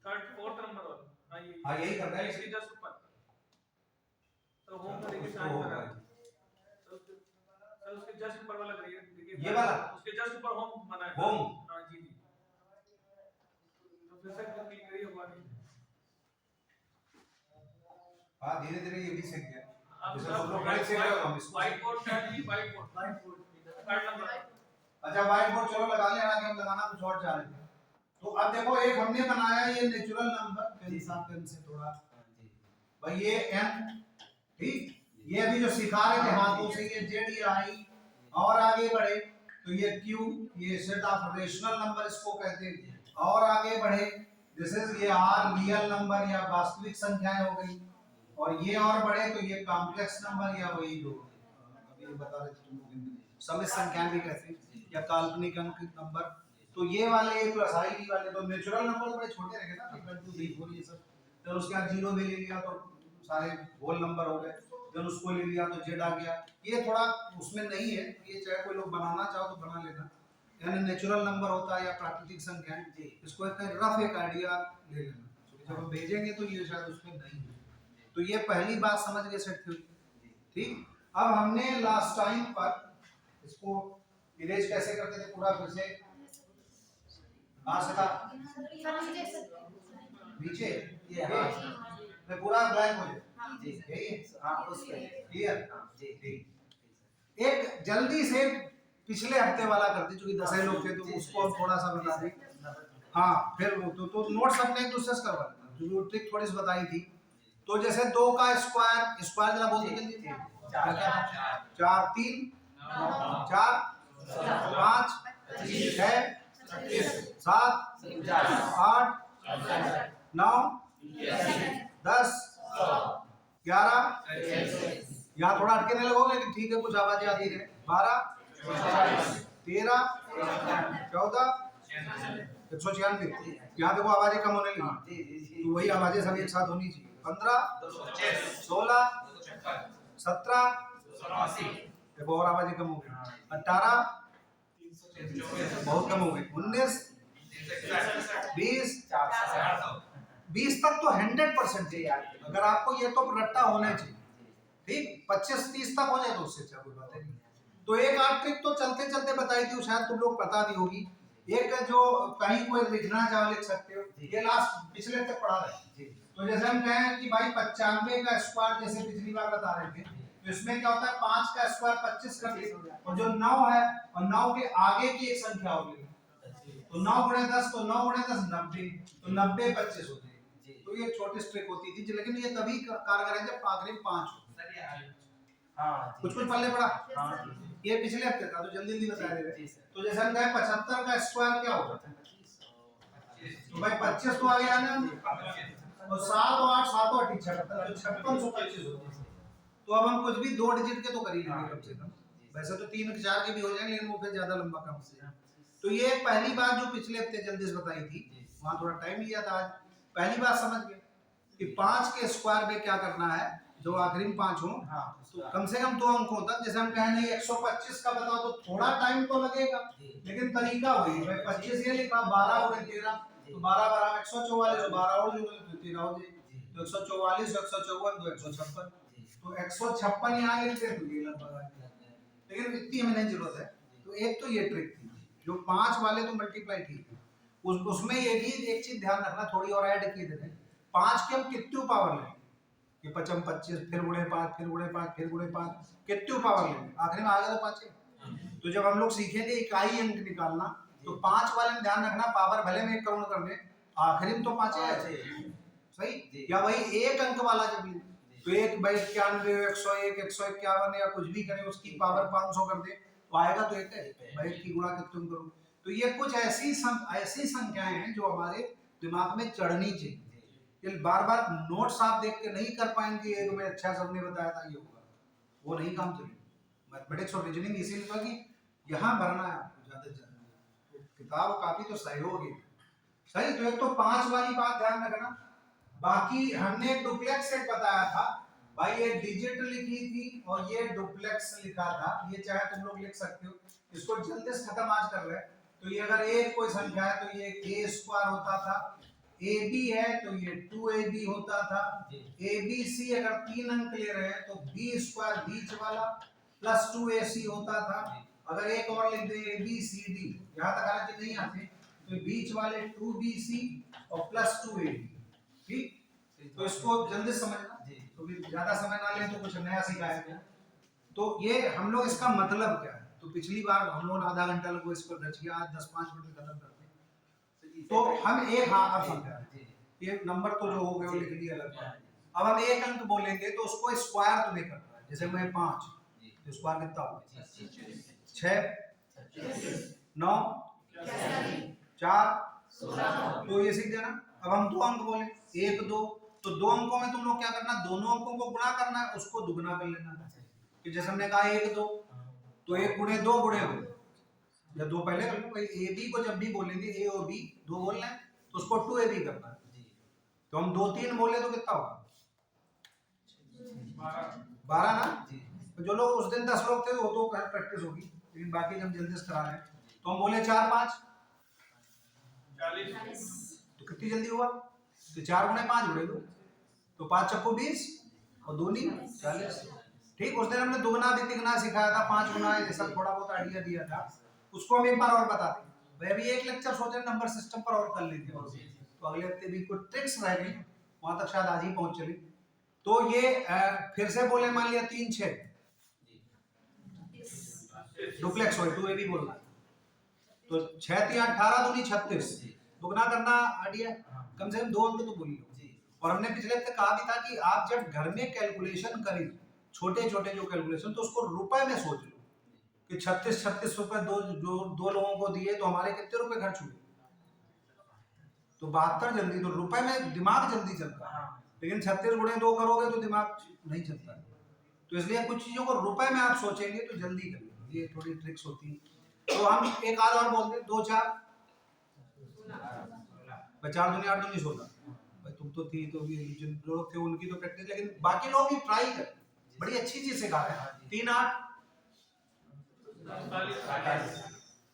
4th नंबर वाला। हाँ यही करना है, इसके जस्ट ऊपर तो होम करेंगे, तो होगा सर उसके जस्ट ऊपर वाला करिए, देखिए ये वाला, उसके जस्ट ऊपर होम बना है। होम, हां जी जी, तो फिर से क्लिक करिए, हुआ हाँ धीरे धीरे ये भी सीख गया। अब जैसे हम लोग गणित सीख रहे हो हम इसको। व्हाइट बोर्ड क्या है? व्हाइट बोर्ड कार्ड नंबर अच्छा व्हाइट बोर्ड चलो लगा लिया, हालांकि हम लगाना कुछ और चाह रहे थे। तो अब देखो एक हमने बनाया ये नेचुरल नंबर, पेन साफ पेन से थोड़ा भाई ये n, ठीक, ये अभी जो सिखा रहे थे हाथों से ये z, ये i, और आगे बढ़े तो ये q, ये सेट ऑफ रेशनल नंबर इसको कहते हैं, और आगे बढ़े दिस इज ये r रियल नंबर या वास्तविक संख्याएं हो गई, और ये और बढ़े तो ये कॉम्प्लेक्स नंबर या वही जो अभी बता रहे थे तुम लोग समित संख्याएं भी कहते हैं या काल्पनिक अंक नंबर। तो ये वाले a प्लस i b वाले तो नेचुरल नंबर तो बड़े छोटे रहे ना, 1 2 3 4 ये सब, फिर उसके बाद 0 भी ले लिया तो सारे होल नंबर हो गए, फिर उसको ले लिया तो z आ गया। ये थोड़ा उसमें नहीं है, ये चाहे कोई लोग बनाना चाहो तो बना लेना, यानी नेचुरल नंबर होता है या प्राकृतिक संख्याएं, इसको एक रफ एक आइडिया ले लेना, क्योंकि जब हम भेजेंगे तो ये शायद उसमें नहीं है। तो ये पहली बात समझ गए सेट थ्योरी, ठीक। अब हमने लास्ट टाइम पर इसको इरेज कैसे करते थे पूरा फिर से सका नीचे ये मैं पूरा ब्लैंक हो जाए, यही हां उस पे क्लियर जी। एक जल्दी से पिछले हफ्ते वाला करते, क्योंकि 10 लोग थे तो उसको हम थोड़ा सा बता दें। हाँ फिर तो नोट्स अपने एक दूसरे से करवा लेना, जो ट्रिक थोड़ी सी बताई थी। तो जैसे 2 का स्क्वायर, स्क्वायर जरा बोल दीजिए 4 3 4 5 6 7 8 9 10 11, यहाँ थोड़ा अटके नहीं लगोगे लेकिन ठीक है, कुछ आवाजें आती है, 12 13 14 196, यहाँ देखो आवाजें कम होने लगी, तो वही आवाजें सब एक साथ होनी चाहिए। 15 16 17 देखो और आवाजें कम हो गई, 18 बहुत कम हो गई, 19 20 तक तो 100% चाहिए। अगर आपको ये तो रट्टा होना चाहिए, ठीक, 25 30 तक हो जाए तो उससे अच्छा कोई बात नहीं। तो एक आठ ट्रिक तो चलते चलते बताई थी, शायद तुम लोग पता भी होगी। एक जो कहीं कोई लिखना चाहो लिख सकते हो, ये लास्ट पिछले तक पढ़ा रहे। तो जैसे हम कहें कि भाई 95 का स्क्वायर, जैसे पिछली बार बता रहे थे, तो इसमें क्या होता है 5 का स्क्वायर 25 कर दिया, और जो 9 है और 9 के आगे की एक संख्या होगी, तो 9 गुणे 10 तो 9 गुणे 10 90, तो 90 25 होते हैं। तो ये छोटी ट्रिक होती थी, लेकिन ये तभी कारगर है जब आखिरी 5 हो। कुछ पल्ले पड़ा, ये पिछले हफ्ते था तो जल्दी जल्दी बता दे। तो जैसे हम कहें 75 का स्क्वायर क्या होगा, तो भाई 25 तो आगे आना, और 7 और 8 7 और 8 56 5625 होते हैं। तो अब हम कुछ भी 2 डिजिट के तो कर ही लेंगे कम से कम, वैसे तो 3 4 के भी हो जाएंगे लेकिन वो फिर ज्यादा लंबा काम से। तो ये एक पहली बात जो पिछले हफ्ते जल्दी से बताई थी, वहां थोड़ा टाइम लिया था, आज पहली बात समझ गए कि 5 के स्क्वायर में क्या करना है, जो आखिरी में 5 हो, तो कम से कम 2 अंकों तक। जैसे हम कहें नहीं 125 का बताओ तो थोड़ा टाइम तो लगेगा, लेकिन तरीका वही है। 25 ये लिखा, 12 और 13 तो 12 12 144, 12 और जो 13 हो जाए, तो 144 154 तो 156, तो 156 यहाँ लिखते हैं, तो ये लगभग आ गया, लेकिन इतनी हमें नहीं जरूरत है। तो एक तो ये ट्रिक थी, जो 5 वाले तो मल्टीप्लाई ठीक है, उसमें ये भी एक चीज ध्यान रखना, थोड़ी और ऐड की देते हैं, 5 के हम कितनी पावर लें, कि 55 25 फिर गुणे 5 फिर गुणे 5 फिर गुणे 5, कितनी पावर लेंगे, आखिरी में आ गया तो 5 है। तो जब हम लोग सीखेंगे इकाई अंक निकालना, तो 5 वाले में ध्यान रखना, पावर भले में 1 करोड़ कर दे, आखिरी में तो 5 है, सही। या वही एक अंक वाला जब ले, तो 1 बाई 91 101 151 या कुछ भी करें, उसकी पावर 500 कर दे तो आएगा तो 1 है, भाई की गुणा कितने करो। तो ये कुछ ऐसी संख्याएं हैं जो हमारे दिमाग में चढ़नी चाहिए। बार बार नोट्स आप देख के नहीं कर पाएंगे, एक में अच्छा सबने बताया था ये होगा, वो नहीं काम चलेगा। मैथमेटिक्स और रीजनिंग इसीलिए होगा कि यहाँ भरना है आपको ज्यादा से ज्यादा, तो किताब काफी तो सहयोग है, सही। तो एक तो 5 वाली बात ध्यान रखना। बाकी हमने एक डुप्लेक्स सेट बताया था भाई, ये डिजिट लिखी थी और ये डुप्लेक्स लिखा था, ये चाहे तुम लोग लिख सकते हो, इसको जल्दी से खत्म आज कर रहे हैं। तो ये अगर एक कोई संख्या है तो ये a स्क्वायर होता था, AB है तो ये 2AB होता था, ABC अगर 3 अंक ले रहे हैं तो B स्क्वायर बीच वाला प्लस 2AC होता था। अगर एक और लिख दे ABCD, यहाँ तक हालांकि नहीं आते, तो बीच वाले 2BC और प्लस 2AB, ठीक। तो इसको जल्दी समझना। तो तो भी ज्यादा समय ना लें तो कुछ नया सिखाया। तो ये हम लोग इसका मतलब क्या है, तो पिछली बार हम लोग आधा घंटा लोग इस पर खर्च किया, आज 10-5 मिनट में खत्म करते हैं। तो हम एक अब समझा ये नंबर तो जो हो गए वो लिख दिया अलग बात। अब हम एक अंक बोलेंगे तो उसको स्क्वायर तुम्हें करना है। जैसे मैं 5 तो स्क्वायर कितना होगा 6 9 4 तो ये सीख देना। अब हम दो अंक बोले 1 2, तो दो अंकों में तुम लोग क्या करना, दोनों अंकों को गुणा करना है, उसको दुगना कर लेना है। कि जैसे हमने कहा 1 2 तो 1 गुणे 2 गुणे 2 या 2 पहले कर लो भाई। ए बी को जब भी बोलेंगे ए और बी दो बोलना है तो उसको 2ab करना है। तो हम 2 3 बोले तो कितना होगा 12 ना। तो जो लोग उस दिन 10 लोग थे वो तो प्रैक्टिस होगी, लेकिन बाकी जब जल्दी से करा रहे हैं तो हम बोले 4 5 40 तो कितनी जल्दी हुआ, तो 4 गुणे 5 गुणे 2 तो 5 चक्कू 20 और दूनी 40। ठीक, उस दिन हमने दुगना भी तिगना सिखाया था, 5 गुना ये सब थोड़ा बहुत आइडिया दिया था, उसको हम एक बार और बता दें। भाई अभी एक लेक्चर सोचे नंबर सिस्टम पर और कर लेंगे, तो अगले हफ्ते भी कुछ ट्रिक्स रह गई, वहां तक शायद आज ही पहुंच चली। तो ये फिर से बोले मान लिया 3 6 डुप्लेक्स हो 2ab बोलना, तो 6 3 18 दूनी 36 दुगना करना आइडिया, कम से कम 2 अंक तो बोल लो। और हमने पिछले हफ्ते कहा भी था कि आप जब घर में कैलकुलेशन करें छोटे छोटे जो कैलकुलेशन, तो उसको रुपए में सोच लो कि 36 रुपए दो लोगों को दिए तो हमारे कितने रुपए खर्च हुए, तो 72 जल्दी, तो रुपए में दिमाग जल्दी चलता है, लेकिन 36 गुणे 2 करोगे तो दिमाग नहीं चलता है। तो इसलिए कुछ चीजों को रुपए में आप सोचेंगे तो जल्दी करेंगे, ये थोड़ी ट्रिक्स होती है। तो हम एक आध और बोलते हैं 2 4 4 दूनी 8 दूनी 16 भाई तुम तो थी, तो जिन लोग थे उनकी तो प्रैक्टिस, लेकिन बाकी लोग भी ट्राई कर, बड़ी अच्छी चीज सिखा रहे हैं। 3 8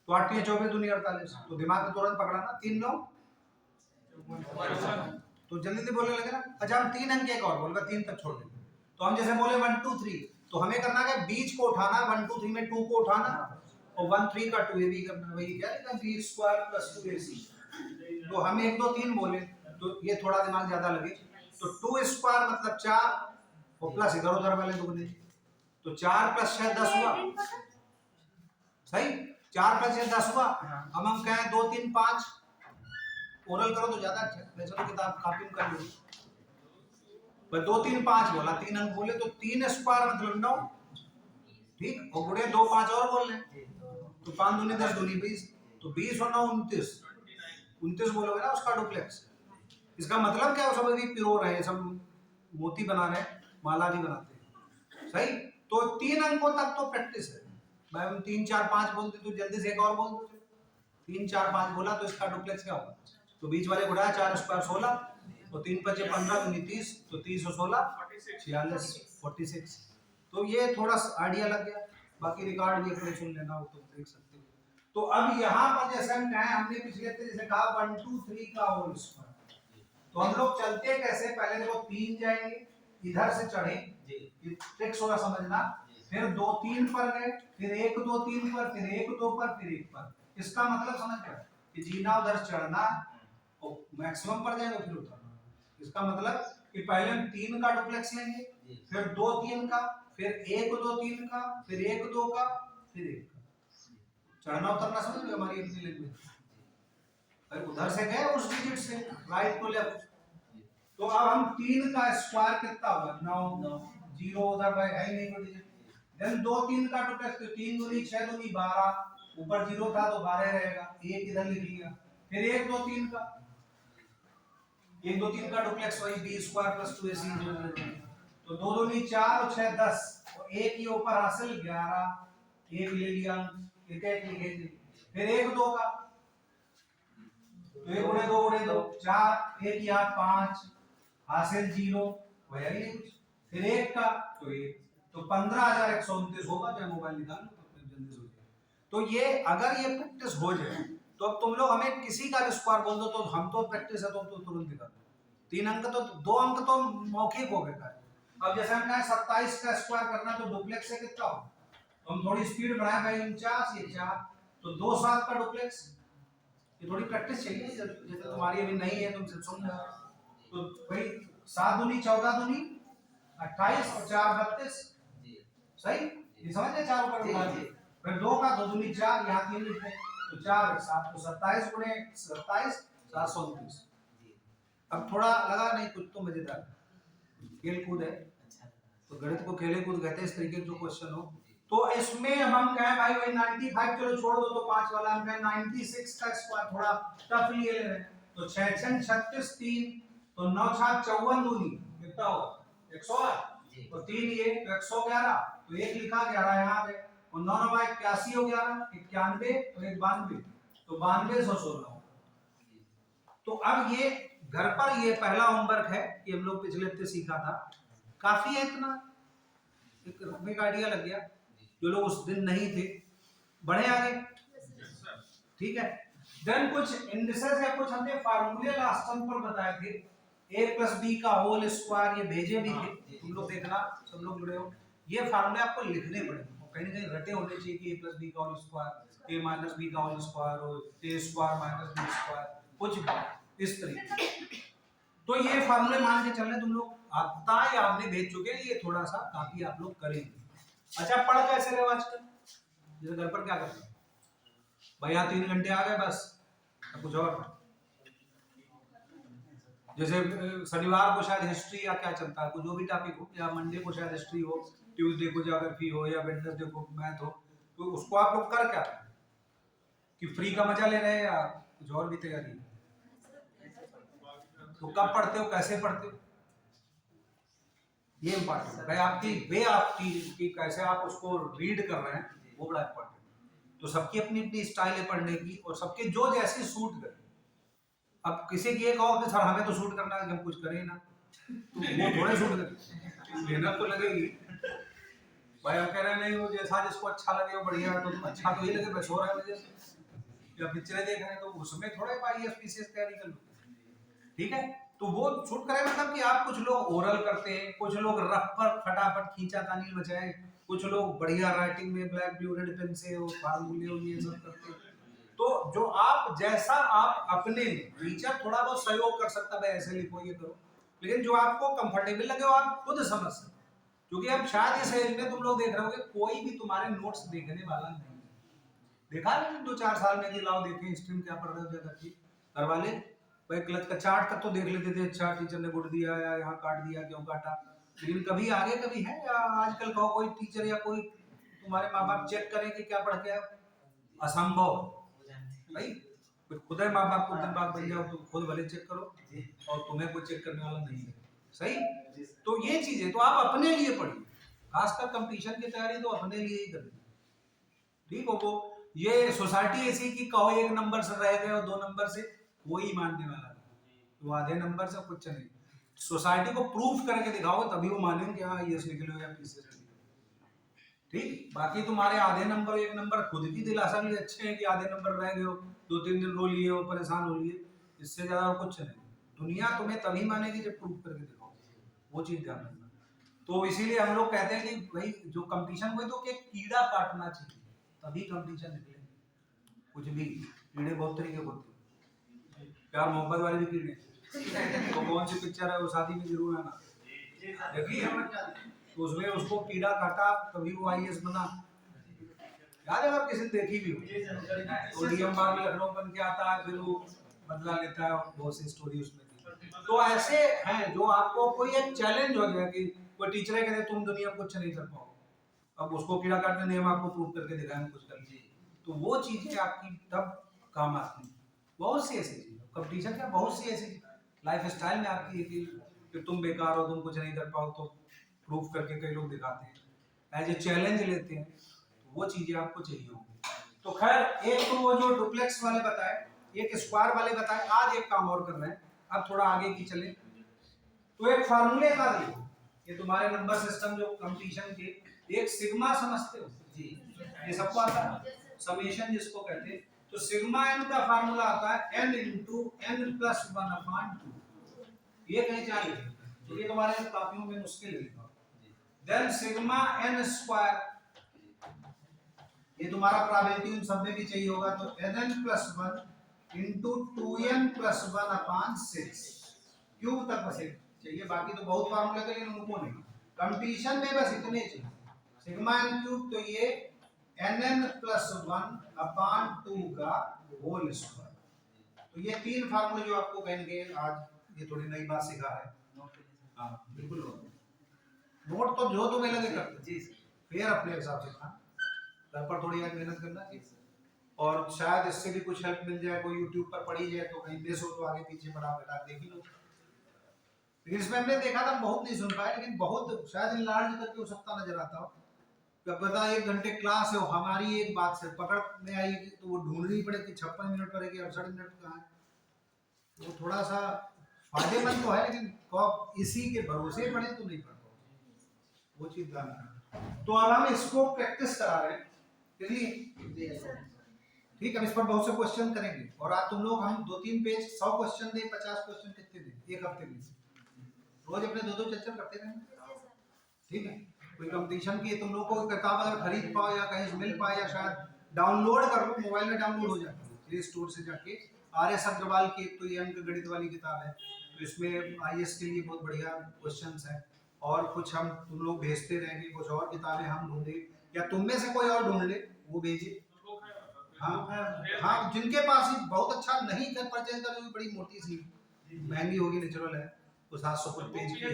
तो 8 या 24 दूनी 48, तो दिमाग में तुरंत पकड़ाना। 3 9 तो जल्दी से बोलने लगे ना। अच्छा हम 3 अंक एक और बोलेगा, 3 तक छोड़ देंगे। तो हम जैसे बोले 1 2 3, तो हमें करना है बीच को उठाना, 1 2 3 में 2 को उठाना और 1 3 का 2ab करना। वही क्या लिखा b स्क्वायर प्लस 2ac। तो हम 1 2 3 बोले तो ये थोड़ा दिमाग ज्यादा लगे, तो 2 स्क्वायर मतलब 4 और प्लस इधर उधर वाले दुगने, तो 4 प्लस 6 10 हुआ, सही 4 प्लस 6 10 हुआ। अब हम कहें 2 3 5 ओरल करो तो ज्यादा अच्छा, वैसे तो किताब कॉपी में कर लो, पर 2 3 5 बोला, 3 अंक बोले तो 3 स्क्वायर मतलब 9, ठीक, और गुणे 2 5 और बोल लें तो 5 दूनी 10 दूनी 20, तो 20 और 9 29 29 बोलोगे ना उसका डुप्लेक्स। इसका मतलब क्या है, सब अभी पिरो रहे हैं, सब मोती बना रहे हैं, माला भी बनाते हैं, सही। तो 3 अंकों तक तो प्रैक्टिस है भाई। हम 3 4 5 बोलते तो जल्दी से एक और बोल दो, 3 4 5 बोला तो इसका डुप्लेक्स क्या होगा, तो बीच वाले उठाया 4 स्क्वायर 16 और 3 5 15 दूनी 30, तो 30 और 16 46 46। तो ये थोड़ा आइडिया लग गया, बाकी रिकॉर्ड भी अपने सुन लेना हो तो देख सकते हो। तो अब यहाँ पर जैसे हम कहें, हमने पिछले हफ्ते जैसे कहा 1 2 3 का होल स्क्वायर, तो हम लोग चलते कैसे, पहले देखो 3 जाएंगे, इधर से चढ़े, ये ट्रिक्स होगा समझना, फिर 2 3 पर गए, फिर 1 2 3 पर, फिर 1 2 पर, फिर 1 पर। इसका मतलब समझ गए कि जीना उधर चढ़ना और मैक्सिमम पर जाएगा फिर उतरना। इसका मतलब कि पहले हम 3 का डुप्लेक्स लेंगे, फिर 2 3 का, फिर 1 2 3 का, फिर 1 2 का, फिर 1 का। चढ़ना उतरना समझ गए हमारी अपनी लैंग्वेज। भाई उधर से गए उस डिजिट से राइट टू लेफ्ट, तो अब हम 3 का स्क्वायर कितना होगा 9, 0 उधर भाई है ही नहीं कोई डिजिट। देन 2 3 का डुप्लेक्स, तो 3 दूनी 6 दूनी 12, ऊपर 0 था तो 12 रहेगा, 1 इधर लिख लिया। फिर 1 2 3 का, 1 2 3 का डुप्लेक्स वही b स्क्वायर प्लस 2ac, तो 2 दूनी 4 और 6 10 और 1 ही ऊपर हासिल 11, 1 ले लिया, 1 1 लिखेंगे। फिर 1 2 का, तो 1 गुणे 2 गुणे 2 4, 1 यहाँ 5 हासिल 0 वही नहीं कुछ। फिर 1 का तो 1, तो 15129 होगा, चाहे मोबाइल निकाल लो तो जल्दी से हो जाए। तो ये अगर ये प्रैक्टिस हो जाए तो अब तुम लोग हमें किसी का भी स्क्वायर बोल दो तो हम तो प्रैक्टिस है तो तुरंत दिखा दो। 3 अंक तो 2 अंक तो मौखिक हो गया है। अब जैसे हम कहें 27 का स्क्वायर करना तो डुप्लेक्स से कितना हो, तो हम थोड़ी स्पीड बढ़ाएं भाई 49 ये 4, तो 2 7 का डुप्लेक्स। ये थोड़ी प्रैक्टिस चाहिए, जैसे तुम्हारी अभी नहीं है तुम सुन रहे हो, तो भाई 7 दूनी 14 दूनी 28 और 4 32 सही, ये समझ गए 4 ऊपर उठा दिए, फिर 2 का 2 दूनी 4, यहाँ 3 लिखते हैं तो 4 7 तो 27 गुणे 27 729। अब थोड़ा लगा नहीं कुछ तो मजेदार खेल कूद है, तो गणित को खेले कूद कहते हैं इस तरीके के जो क्वेश्चन हो। तो इसमें हम कहें भाई वही 95 चलो छोड़ दो, तो 5 वाला हम कहें 96 का स्क्वायर थोड़ा टफ लिए ले रहे हैं, तो 6 6 36 3 तो 9 6 54 दूनी कितना होगा 108 तो 3 ये तो 111 तो 1 लिखा 11 यहाँ पे और 9 9 81 हो 11 91 तो 1 92 तो 9216। तो अब ये घर पर ये पहला होमवर्क है कि हम लोग पिछले हफ्ते सीखा था, काफी है इतना, एक आइडिया लग गया। जो लोग उस दिन नहीं थे बढ़े आगे, ठीक है। देन कुछ इंडिसेस या कुछ हमने फार्मूले लास्ट टाइम पर बताए थे, a + b का होल स्क्वायर, ये भेजे भी थे तुम लोग देखना, सब लोग जुड़े हो। ये फार्मूले आपको लिखने पड़ेंगे, कहीं ना कहीं रटे होने चाहिए कि a + b का होल स्क्वायर, a - b का होल स्क्वायर हो, a स्क्वायर - b स्क्वायर, कुछ भी इस तरीके। तो ये फार्मूले मान के चलने तुम लोग आता या आपने भेज चुके हैं, ये थोड़ा सा काफी आप लोग करेंगे। अच्छा पढ़ कैसे रहे हो आजकल, जैसे घर पर क्या करते हैं भाई, यहाँ 3 घंटे आ गए बस, कुछ और जैसे शनिवार को शायद हिस्ट्री या क्या चलता है, कुछ जो भी टॉपिक हो, या मंडे को शायद हिस्ट्री हो, ट्यूसडे को ज्योग्राफी हो, या वेडनेसडे को मैथ हो, तो उसको आप लोग कर क्या कि फ्री का मजा ले रहे हैं या कुछ और भी तैयारी? तो कब पढ़ते हो, कैसे पढ़ते हो, ये इम्पोर्टेंट है। आपकी वे आपकी कैसे आप उसको रीड कर रहे हैं वो बड़ा इम्पोर्टेंट। तो सबकी अपनी अपनी स्टाइल है पढ़ने की, और सबके जो जैसे सूट करे। अब किसी की एक और कि सर हमें तो सूट करना है, हम कुछ करें ना, तो वो थोड़े सूट करे, मेहनत तो लगेगी भाई। हम कह रहे नहीं वो जैसा जिसको अच्छा लगे वो बढ़िया है, तो अच्छा तो ही लगे, बस हो रहा है वजह से, या पिक्चरें देख रहे हैं तो उसमें थोड़े IAS PCS तैयारी कर लो, ठीक है। तो वो शूट करे मतलब कि आप, कुछ लोग ओरल करते हैं, कुछ लोग रफ पर फटाफट खींचा तानी बचाए, कुछ लोग बढ़िया राइटिंग में ब्लैक ब्लू रेड पेन से वो फार्मूले और ये सब करते हैं। तो जो आप जैसा आप अपने टीचर थोड़ा बहुत सहयोग कर सकता है, ऐसे लिखो ये करो, लेकिन जो आपको कंफर्टेबल लगे वो आप खुद समझ सकते, क्योंकि अब शायद इस एज में तुम लोग देख रहे होगे कोई भी तुम्हारे नोट्स देखने वाला नहीं। देखा नहीं 2-4 साल में कि लाओ देखें स्ट्रीम क्या पढ़ रहे हो, जगह की घर वाले भाई क्लच का चार्ट तक तो देख लेते थे, अच्छा टीचर ने गुड दिया या यहाँ काट दिया, क्यों काटा, लेकिन कभी आगे कभी है या आजकल कहो कोई टीचर या कोई तुम्हारे माँ बाप चेक करें कि क्या पढ़ के आए, असंभव भाई। फिर खुद माँ बाप को दिन बाद बन जाओ तो खुद भले चेक करो, और तुम्हें कोई चेक करने वाला नहीं है, सही। तो ये चीजें तो आप अपने लिए पढ़िए, खासकर कंपटीशन की तैयारी तो अपने लिए ही करनी, ठीक हो। वो ये सोसाइटी ऐसी कि कहो 1 नंबर से रह गए और 2 नंबर से कोई मानने वाला नहीं, तो आधे नंबर से कुछ नहीं, सोसाइटी को प्रूफ करके दिखाओ तभी वो मानेंगे हाँ ये निकलो या पीछे से, ठीक। बाकी तुम्हारे आधे नंबर 1 नंबर खुद की दिलासा भी अच्छे हैं कि आधे नंबर रह गए हो, 2-3 दिन रो लिए हो, परेशान हो लिए, इससे ज्यादा कुछ नहीं। दुनिया तुम्हें तभी मानेगी जब प्रूफ करके दिखाओ, वो चीज ध्यान रखना। तो इसीलिए हम लोग कहते हैं कि भाई जो कंपटीशन हुए तो कीड़ा काटना चाहिए तभी कंपटीशन निकले। कुछ भी कीड़े बहुत तरीके के होते हैं, प्यार मोहब्बत वाले भी कीड़े, तो कौन सी पिक्चर है वो शादी में जरूर आना, देखिए तो उसमें उसको कीड़ा काटा तभी वो IAS बना, याद है अगर किसी ने देखी भी हो, तो DM बाग में लखनऊ बन के आता है, फिर वो बदला लेता है, बहुत सी स्टोरी उसमें थी। तो ऐसे हैं जो आपको कोई एक चैलेंज हो गया कि कोई टीचर कहते तुम दुनिया में कुछ नहीं कर पाओ, अब उसको कीड़ा काटने नहीं, हम आपको प्रूव करके दिखाएं कुछ कर लीजिए, तो वो चीजें आपकी तब काम आती हैं। बहुत सी ऐसी चीज कंपटीशन क्या, बहुत सी ऐसी लाइफ स्टाइल में आपकी है कि तुम बेकार हो, तुम कुछ नहीं कर पाओ, तो प्रूफ करके कई लोग दिखाते हैं, एज ए चैलेंज लेते हैं, तो वो चीजें आपको चाहिए होंगी। तो खैर एक तो वो जो डुप्लेक्स वाले बताए, एक स्क्वायर वाले बताए, आज एक काम और कर रहे हैं, अब थोड़ा आगे की चले। तो एक फार्मूले का देखो, ये तुम्हारे नंबर सिस्टम जो कंपटीशन के, एक सिग्मा समझते हो जी, ये सबको आता है, समेशन जिसको कहते हैं। तो सिग्मा n का फार्मूला आता है n × n+1/2, ये कहीं चाहिए तो ये तुम्हारे कॉपियों में मुश्किल है। देन सिग्मा n², ये तुम्हारा प्रोबेबिलिटी उन सब में भी चाहिए होगा, तो nn+1 × 2n+1/6 क्यूब तक बसे चाहिए, बाकी तो बहुत फार्मूले थे लेकिन उनको नहीं, कंपटीशन में बस इतने चाहिए, सिग्मा एन क्यूब, तो ये nn प्लस 1 अपॉन 2 का होल स्क्वायर। तो ये तीन फार्मूले जो आपको कहेंगे आज, ये थोड़ी नई बात सिखा है। हाँ बिल्कुल, नोट तो जो तुम्हें लगे करते जी, फिर अपने हिसाब से खाना, घर पर थोड़ी आज मेहनत करना जी, और शायद इससे भी कुछ हेल्प मिल जाए, कोई यूट्यूब पर पढ़ी जाए तो कहीं मिस हो तो आगे पीछे बढ़ा बैठा देख ही लो। लेकिन इसमें हमने देखा था बहुत नहीं सुन पाए, लेकिन बहुत शायद इनलार्ज करके हो सकता नजर आता हो। क्या पता 1 घंटे क्लास है, हमारी एक बात से पकड़ में आई तो वो ढूंढनी पड़े कि 56 मिनट पर है कि 68 मिनट कहाँ है। वो थोड़ा सा फायदेमंद तो है, लेकिन तो आप इसी के भरोसे पढ़े तो नहीं पढ़ पाओगे, वो चीज ध्यान रखना। तो अब हम इसको प्रैक्टिस करा रहे हैं, ठीक है। इस पर बहुत से क्वेश्चन करेंगे, और आज तुम लोग हम 2-3 पेज 100 क्वेश्चन दे, 50 क्वेश्चन कितने दे एक हफ्ते में, रोज अपने 2-2 चर्चा करते रहेंगे, ठीक है। कोई कंपटीशन की तुम लोग को किताब अगर खरीद पाओ या कहीं से मिल पाए, या शायद डाउनलोड कर लो, मोबाइल में डाउनलोड हो जाती है प्ले स्टोर से जाके, RS अग्रवाल की तो ये अंक गणित वाली किताब है, तो इसमें IAS के लिए बहुत बढ़िया क्वेश्चंस हैं। और कुछ हम तुम लोग भेजते रहेंगे, कुछ और किताबें हम ढूंढे, या तुम में से कोई और ढूंढ ले वो भेजिए। हाँ जिनके पास ही बहुत अच्छा नहीं कर परचेज कर, बड़ी मोटी सी महंगी होगी, नेचुरल है, वो 700 पेज की है।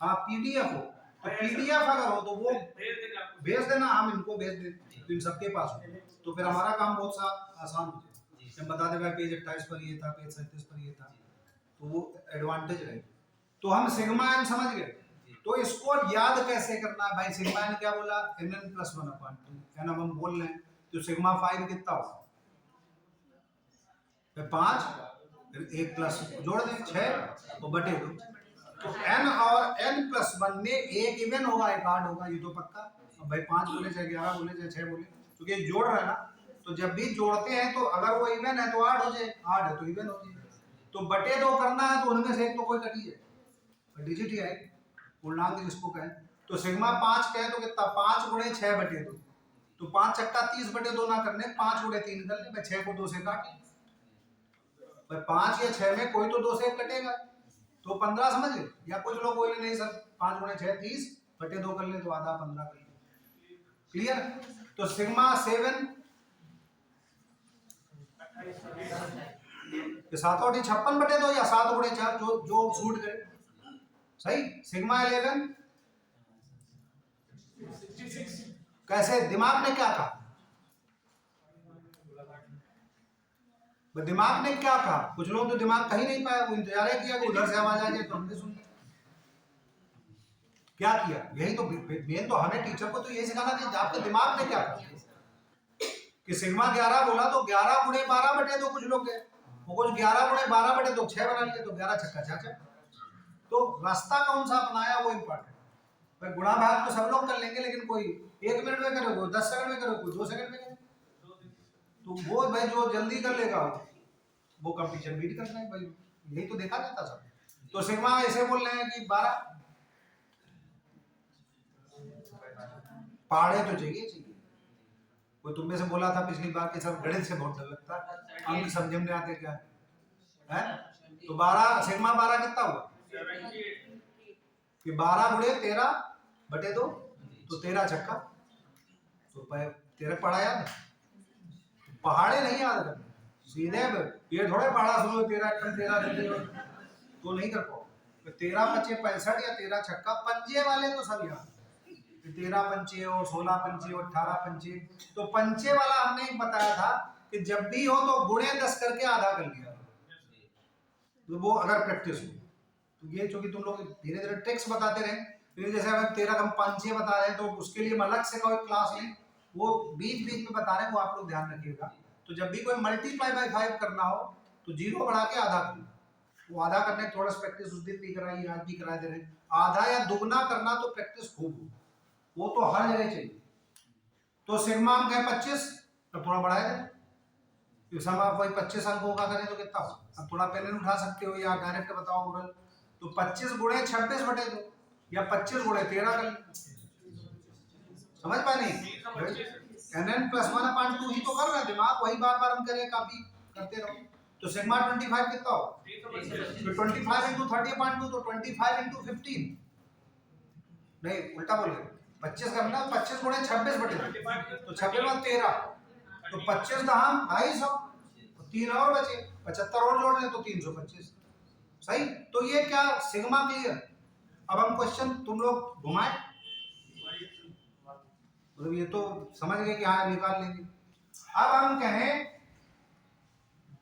हाँ PDF हो, तो PDF अगर हो तो वो भेज देना, हम इनको भेज दें तो इन सबके पास हो, तो फिर हमारा काम बहुत सा आसान हो जाए। हम बता दें भाई पेज 28 पर ये था, पेज 37 पर ये था, तो वो एडवांटेज रहे। तो हम सिग्मा एन समझ गए, तो इसको याद कैसे करना है भाई। सिग्मा एन क्या बोला, nn प्लस 1 अपॉन 2 एन, हम बोल रहे हैं, तो सिग्मा 5 कितना होगा, 5, फिर 1 प्लस जोड़ दें 6 और बटे 2, तो n और n प्लस 1 में एक इवन होगा, एक आड होगा, ये तो पक्का। अब भाई 5 बोले चाहे 11 बोले चाहे 6 बोले, क्योंकि तो जोड़ रहा है ना, तो जब भी जोड़ते हैं तो अगर वो इवन है तो आड हो जाए, आड है तो इवन हो जाए, तो बटे 2 करना है तो उनमें से एक तो कोई कट ही जाए, डिजिट ही आएगी, पूर्णांक जिसको कहें। तो सिग्मा 5 कहे तो कितना, 5 गुणे 6 बटे 2, तो 5 चक्का 30 बटे 2 ना करने, 5 गुणे 3 कर ले, 6 को 2 से काट ले, 5 या 6 में कोई तो 2 से कटेगा, तो 15 समझ गए। या कुछ लोग बोले नहीं सर 5 गुणे 6 30 बटे 2 कर ले तो आधा 15 कर ले, क्लियर। तो सिग्मा 7 7 और 56 बटे 2 या 7 गुणे 4, जो सूट करे, सही। सिग्मा 11 कैसे, दिमाग ने क्या कहा, दिमाग ने क्या कहा, कुछ लोग तो दिमाग कहीं नहीं पाया, वो इंतजार किया कि उधर से आवाज आ जाए तो हमने सुन क्या किया। यही तो मेन तो हमें टीचर को तो यही सिखाना कि आपके दिमाग ने क्या कहा, कि सिग्मा 11 बोला तो 11 गुणे 12 बटे 2, कुछ लोग गए वो कुछ 11 गुणे 12 बटे 2 6 बना लिए, तो 11 छक्का 66। तो रास्ता कौन सा अपनाया वो इम्पोर्टेंट भाई। गुणा भाग तो सब लोग कर लेंगे, लेकिन कोई 1 मिनट में करे, कोई 10 सेकंड में करे, कोई 2 सेकंड में करे, तो वो भाई जो जल्दी कर लेगा वो कंपटीशन बीट करना है भाई, यही तो देखा जाता सब। तो सिग्मा ऐसे बोल रहे हैं कि 12 पहाड़े तो चाहिए। कोई तुम में से बोला था पिछली बार के सब गणित से बहुत डर लगता है, अंक समझ में आते क्या है, तो 12 सिग्मा 12 कितना हुआ कि 12 गुणे 13 बटे 2, तो 13 छक्का, तो 13 पढ़ा याद, पहाड़े नहीं याद करना, सीधे ये थोड़े पढ़ा सुनो 13 तो नहीं कर पाओ। 13 5 65 या 13 छक्का, पंजे वाले तो सब याद, 13 पंचे और 16 पंचे और 18 पंचे, तो पंचे वाला हमने एक बताया था कि जब भी हो तो गुणे 10 करके आधा कर लिया, तो वो अगर प्रैक्टिस हो तो ये, चूंकि तुम लोग धीरे धीरे ट्रिक्स बताते रहे, फिर जैसे अगर 13 हम पंचे बता रहे हैं तो उसके लिए अलग से कोई क्लास लें, वो बीच बीच में बता रहे हैं, वो आप लोग ध्यान रखिएगा। तो जब भी कोई मल्टीप्लाई बाय 5 करना हो तो 0 बढ़ा के आधा कर, वो आधा करने थोड़ा सा प्रैक्टिस उस दिन भी कराई, आज भी करा दे रहे। आधा या दुगना करना तो प्रैक्टिस खूब हो, वो तो हर जगह चाहिए। तो सिग्मा हम कहें 25, तो थोड़ा बढ़ाया जाए, समा कोई 25 अंकों का करें तो कितना हो, अब थोड़ा पेन उठा सकते हो या डायरेक्ट बताओ ओरल, तो 25 गुणे 26 बटे 2 या 25 गुणे 13 कर, समझ पाए नहीं, nn प्लस 1 अपॉन 2 ही तो कर रहे हैं, दिमाग वही बार बार हम करें, काफी करते रहो। तो सिग्मा 25 कितना हो, तो 25 into 30 अपॉन 2, तो 25 into 15, नहीं उल्टा बोल रहे 25 करना 25 गुणे 26 बटे 2 तो 26 में 13 तो 25 दहाम 250 तो 3 और बचे 75 और जोड़ लें तो 325 सही। तो ये क्या सिग्मा क्लियर। अब हम क्वेश्चन तुम लोग घुमाए मतलब ये तो समझ गए कि हाँ निकाल लेंगे। अब हम कहें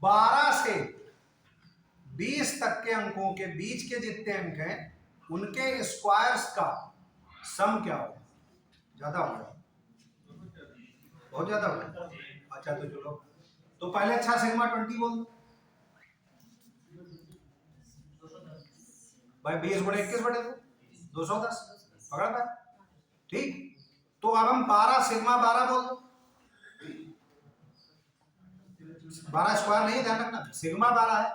12 से 20 तक के अंकों के बीच के जितने अंक हैं उनके स्क्वायर्स का सम क्या होगा। ज्यादा होगा बहुत ज्यादा होगा। अच्छा तो चलो तो पहले अच्छा सिग्मा 20 बोल दो भाई 20 गुणे 21 बटे 210 पकड़ पाए ठीक। तो अब हम 12 सिग्मा 12 बोल दो 12 स्क्वायर नहीं ध्यान रखना सिग्मा 12 है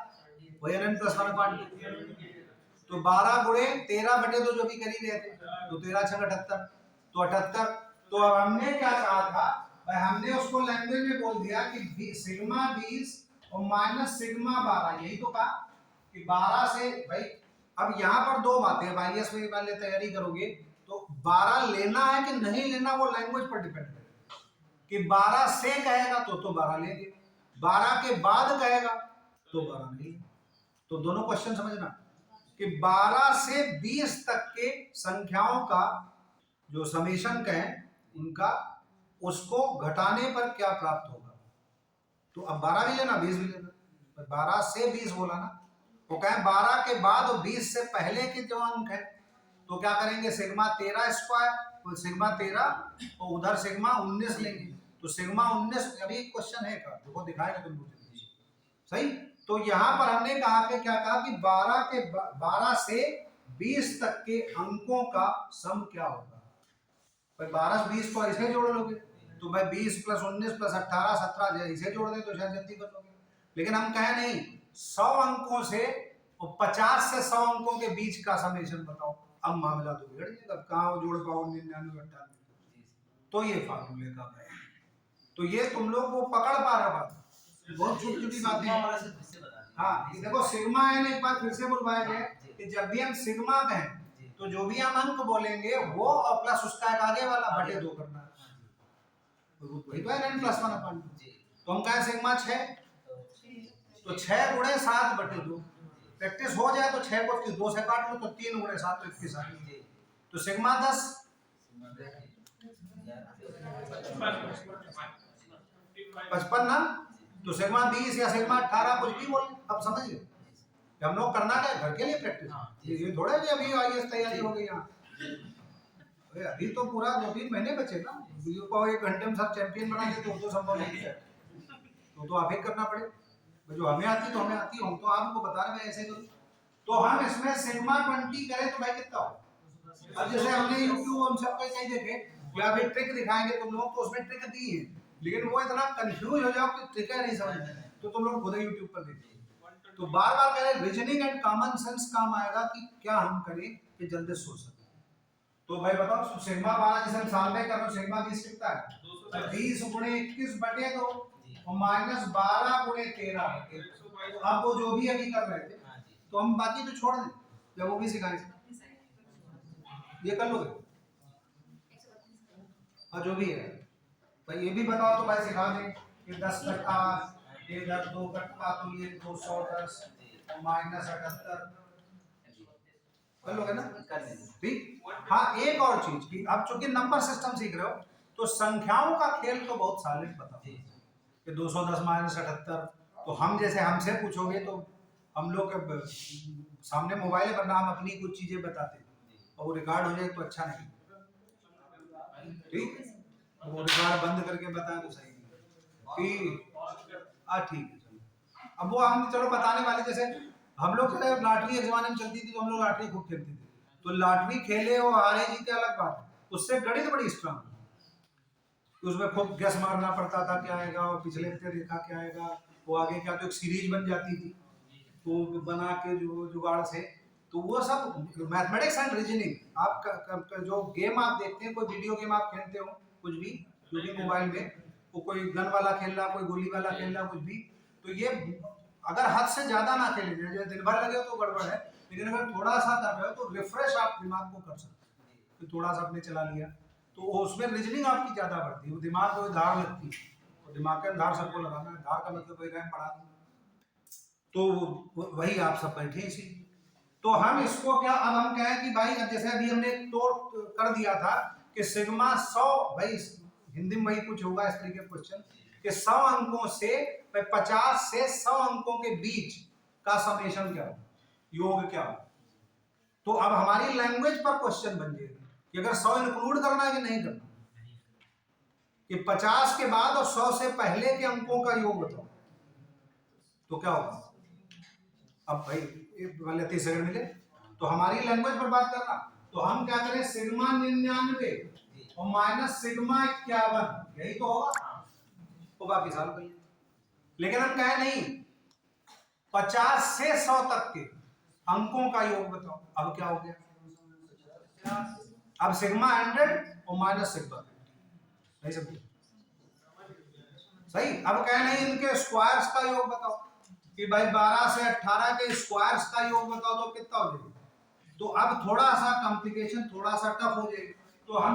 वही n + 1 क्वांटिटी। तो 12 गुणे 13 बटे 2 जो भी कर ही रहे थे तो 13 6 78 तो 78। तो अब हमने क्या कहा था भाई हमने उसको लैंग्वेज में बोल दिया कि सिग्मा 20 और माइनस सिग्मा 12 यही तो कहा कि 12 से भाई। अब यहाँ पर दो बातें हैं भाई इसमें पहले तैयारी करोगे तो 12 लेना है कि नहीं लेना वो लैंग्वेज पर डिपेंड करेगा कि 12 से कहेगा तो 12 लेंगे 12 के बाद कहेगा तो 12 नहीं। तो दोनों क्वेश्चन समझना कि 12 से 20 तक के संख्याओं का जो समेशन कहें उनका उसको घटाने पर क्या प्राप्त होगा। तो अब 12 भी लेना 20 भी लेना 12 से 20 बोला ना वो कहें 12 के बाद और 20 से पहले के जो अंक है तो क्या करेंगे सिग्मा 13 स्क्वायर तो सिग्मा 13 और उधर सिग्मा 19 लेंगे तो सिग्मा 19 अभी क्वेश्चन है का देखो दिखाएगा तुम सही। तो यहाँ पर हमने कहा कि क्या कहा कि 12 से 20 तक के अंकों का सम क्या होगा। भाई 12 से 20 को ऐसे जोड़ लोगे तो भाई 20 + 19 + 18 17 ऐसे जोड़ दे तो शायद जल्दी कर लोगे। लेकिन हम कहें नहीं 100 अंकों से और 50 से 100 अंकों के बीच का समेशन बताओ। अब मामला तो बिगड़ जाएगा कहाँ जोड़ पाओ 99 98 तो ये फार्मूले का है। तो ये तुम लोग वो पकड़ पा रहे बात बहुत छोटी छोटी बातें। हाँ देखो सिग्मा है एक बार फिर से बुलवाया गया कि जब भी हम सिग्मा कहें तो जो भी हम अंक बोलेंगे वो और प्लस उसका एक आगे वाला बटे 2 करना है वही तो है n + 1 तो हम कहें सिग्मा 6 तो 6 गुणे 7 बटे 2 प्रैक्टिस हो जाए तो 6 को 2 से काट लो तो 3 गुणे 7 तो 21 आ गई। तो सिग्मा 10 55 ना तो सिग्मा 20 या सिग्मा 18 कुछ भी बोल अब समझिए हम लोग करना क्या घर के लिए प्रैक्टिस ये थोड़ा भी अभी आईएएस तैयारी हो गई यहाँ अभी तो पूरा 2-3 महीने बचे ना वीडियो को 1 घंटे में सब चैंपियन बना देते तो संभव नहीं है तो आप ही करना पड़े जो हमें आती तो हमें आती हम तो आपको बता रहे ऐसे करो। तो हम इसमें सिग्मा 20 करें तो भाई कितना हो। अब जैसे हमने यूट्यूब उन सब पे कहीं देखे या फिर ट्रिक दिखाएंगे तुम लोग तो उसमें ट्रिक दी है लेकिन वो इतना कंफ्यूज हो जाओ कि ट्रिक है नहीं समझ में तो तुम लोग खुद ही यूट्यूब पर देखिए। तो बार बार करें रीजनिंग एंड कॉमन सेंस काम आएगा कि क्या हम करें कि जल्दी सोच सकें। तो भाई बताओ सिग्मा 12 जैसे साल में करो सिग्मा 20 कितना है 20 गुणे 21 बटे 2 और माइनस 12 गुणे 13 बटे 2। अब वो जो भी अभी कर रहे थे तो हम बाकी तो छोड़ दें जब वो भी सिखाएंगे ये कर लोगे हाँ जो भी है भाई ये भी बताओ तो भाई सिखा दें कि 10 कट्टा इधर 2 कट्टा तो ये 210 माइनस 78 कर लोगे ना ठीक। हाँ एक और चीज की अब चूंकि नंबर सिस्टम सीख रहे हो तो संख्याओं का खेल तो बहुत सॉलिड पता कि 210 माइनस 78 तो हम जैसे हमसे पूछोगे तो हम लोग के सामने मोबाइल पर हम अपनी कुछ चीजें बताते और वो रिकॉर्ड हो जाए तो अच्छा नहीं ठीक वो रिकॉर्ड बंद करके बताएं तो सही कि ठीक है चलो। अब वो हम चलो बताने वाले जैसे हम लोग लॉटरी एक जमाने में चलती थी तो हम लोग लॉटरी खूब खेलते थे तो लॉटरी खेले और हारे जीते अलग बात है उससे गणित बड़ी स्ट्रांग उसमें खूब गैस मारना पड़ता था क्या आएगा और पिछले हफ्ते देखा क्या आएगा वो आगे क्या तो एक सीरीज बन जाती थी तो बना के जो जुगाड़ से तो वो सब मैथमेटिक्स एंड रीजनिंग आप जो गेम आप देखते हैं कोई वीडियो गेम आप खेलते हो कुछ भी जो भी मोबाइल में वो कोई गन वाला खेल रहा कोई गोली वाला खेल रहा कुछ भी तो ये अगर हद से ज्यादा ना खेले जो दिन भर लगे तो गड़बड़ है लेकिन अगर थोड़ा सा कर रहे हो तो रिफ्रेश आप दिमाग को कर सकते फिर थोड़ा सा अपने चला लिया, तो उसमें रीजनिंग आपकी ज्यादा बढ़ती है, वो दिमाग को धार लगती है, और दिमाग के धार सबको लगाना है, धार का मतलब वही रैम पढ़ा दें। तो वही आप सब बैठे इसी। तो हम इसको क्या, अब हम कहें कि भाई अब जैसे अभी हमने तोड़ कर दिया था कि सिग्मा 100, भाई हिंदी में वही कुछ होगा इस तरीके का क्वेश्चन कि 100 अंकों से 50 से 100 अंकों के बीच का समेशन क्या हो, योग क्या हो। तो अब हमारी लैंग्वेज पर क्वेश्चन बन जाएगी कि अगर 100 इंक्लूड करना है कि नहीं करना, कि 50 के बाद और 100 से पहले के अंकों का योग बताओ, तो क्या होगा। अब भाई पहले 30 सेकंड मिले, तो हमारी लैंग्वेज पर बात करना, तो हम क्या करें, सिग्मा 99 और माइनस सिग्मा 51, यही तो होगा, तो बाकी साल भाई। लेकिन हम कहें नहीं 50 से 100 तक के अंकों का योग बताओ, अब क्या हो गया, अब सिग्मा 100 और माइनस सिग्मा, नहीं समझे सही। अब कहें नहीं इनके स्क्वायर्स का योग बताओ, कि भाई 12 से 18 के स्क्वायर्स का योग बताओ तो कितना हो जाएगा। तो अब थोड़ा सा कॉम्प्लिकेशन, थोड़ा सा टफ हो जाएगा, तो हम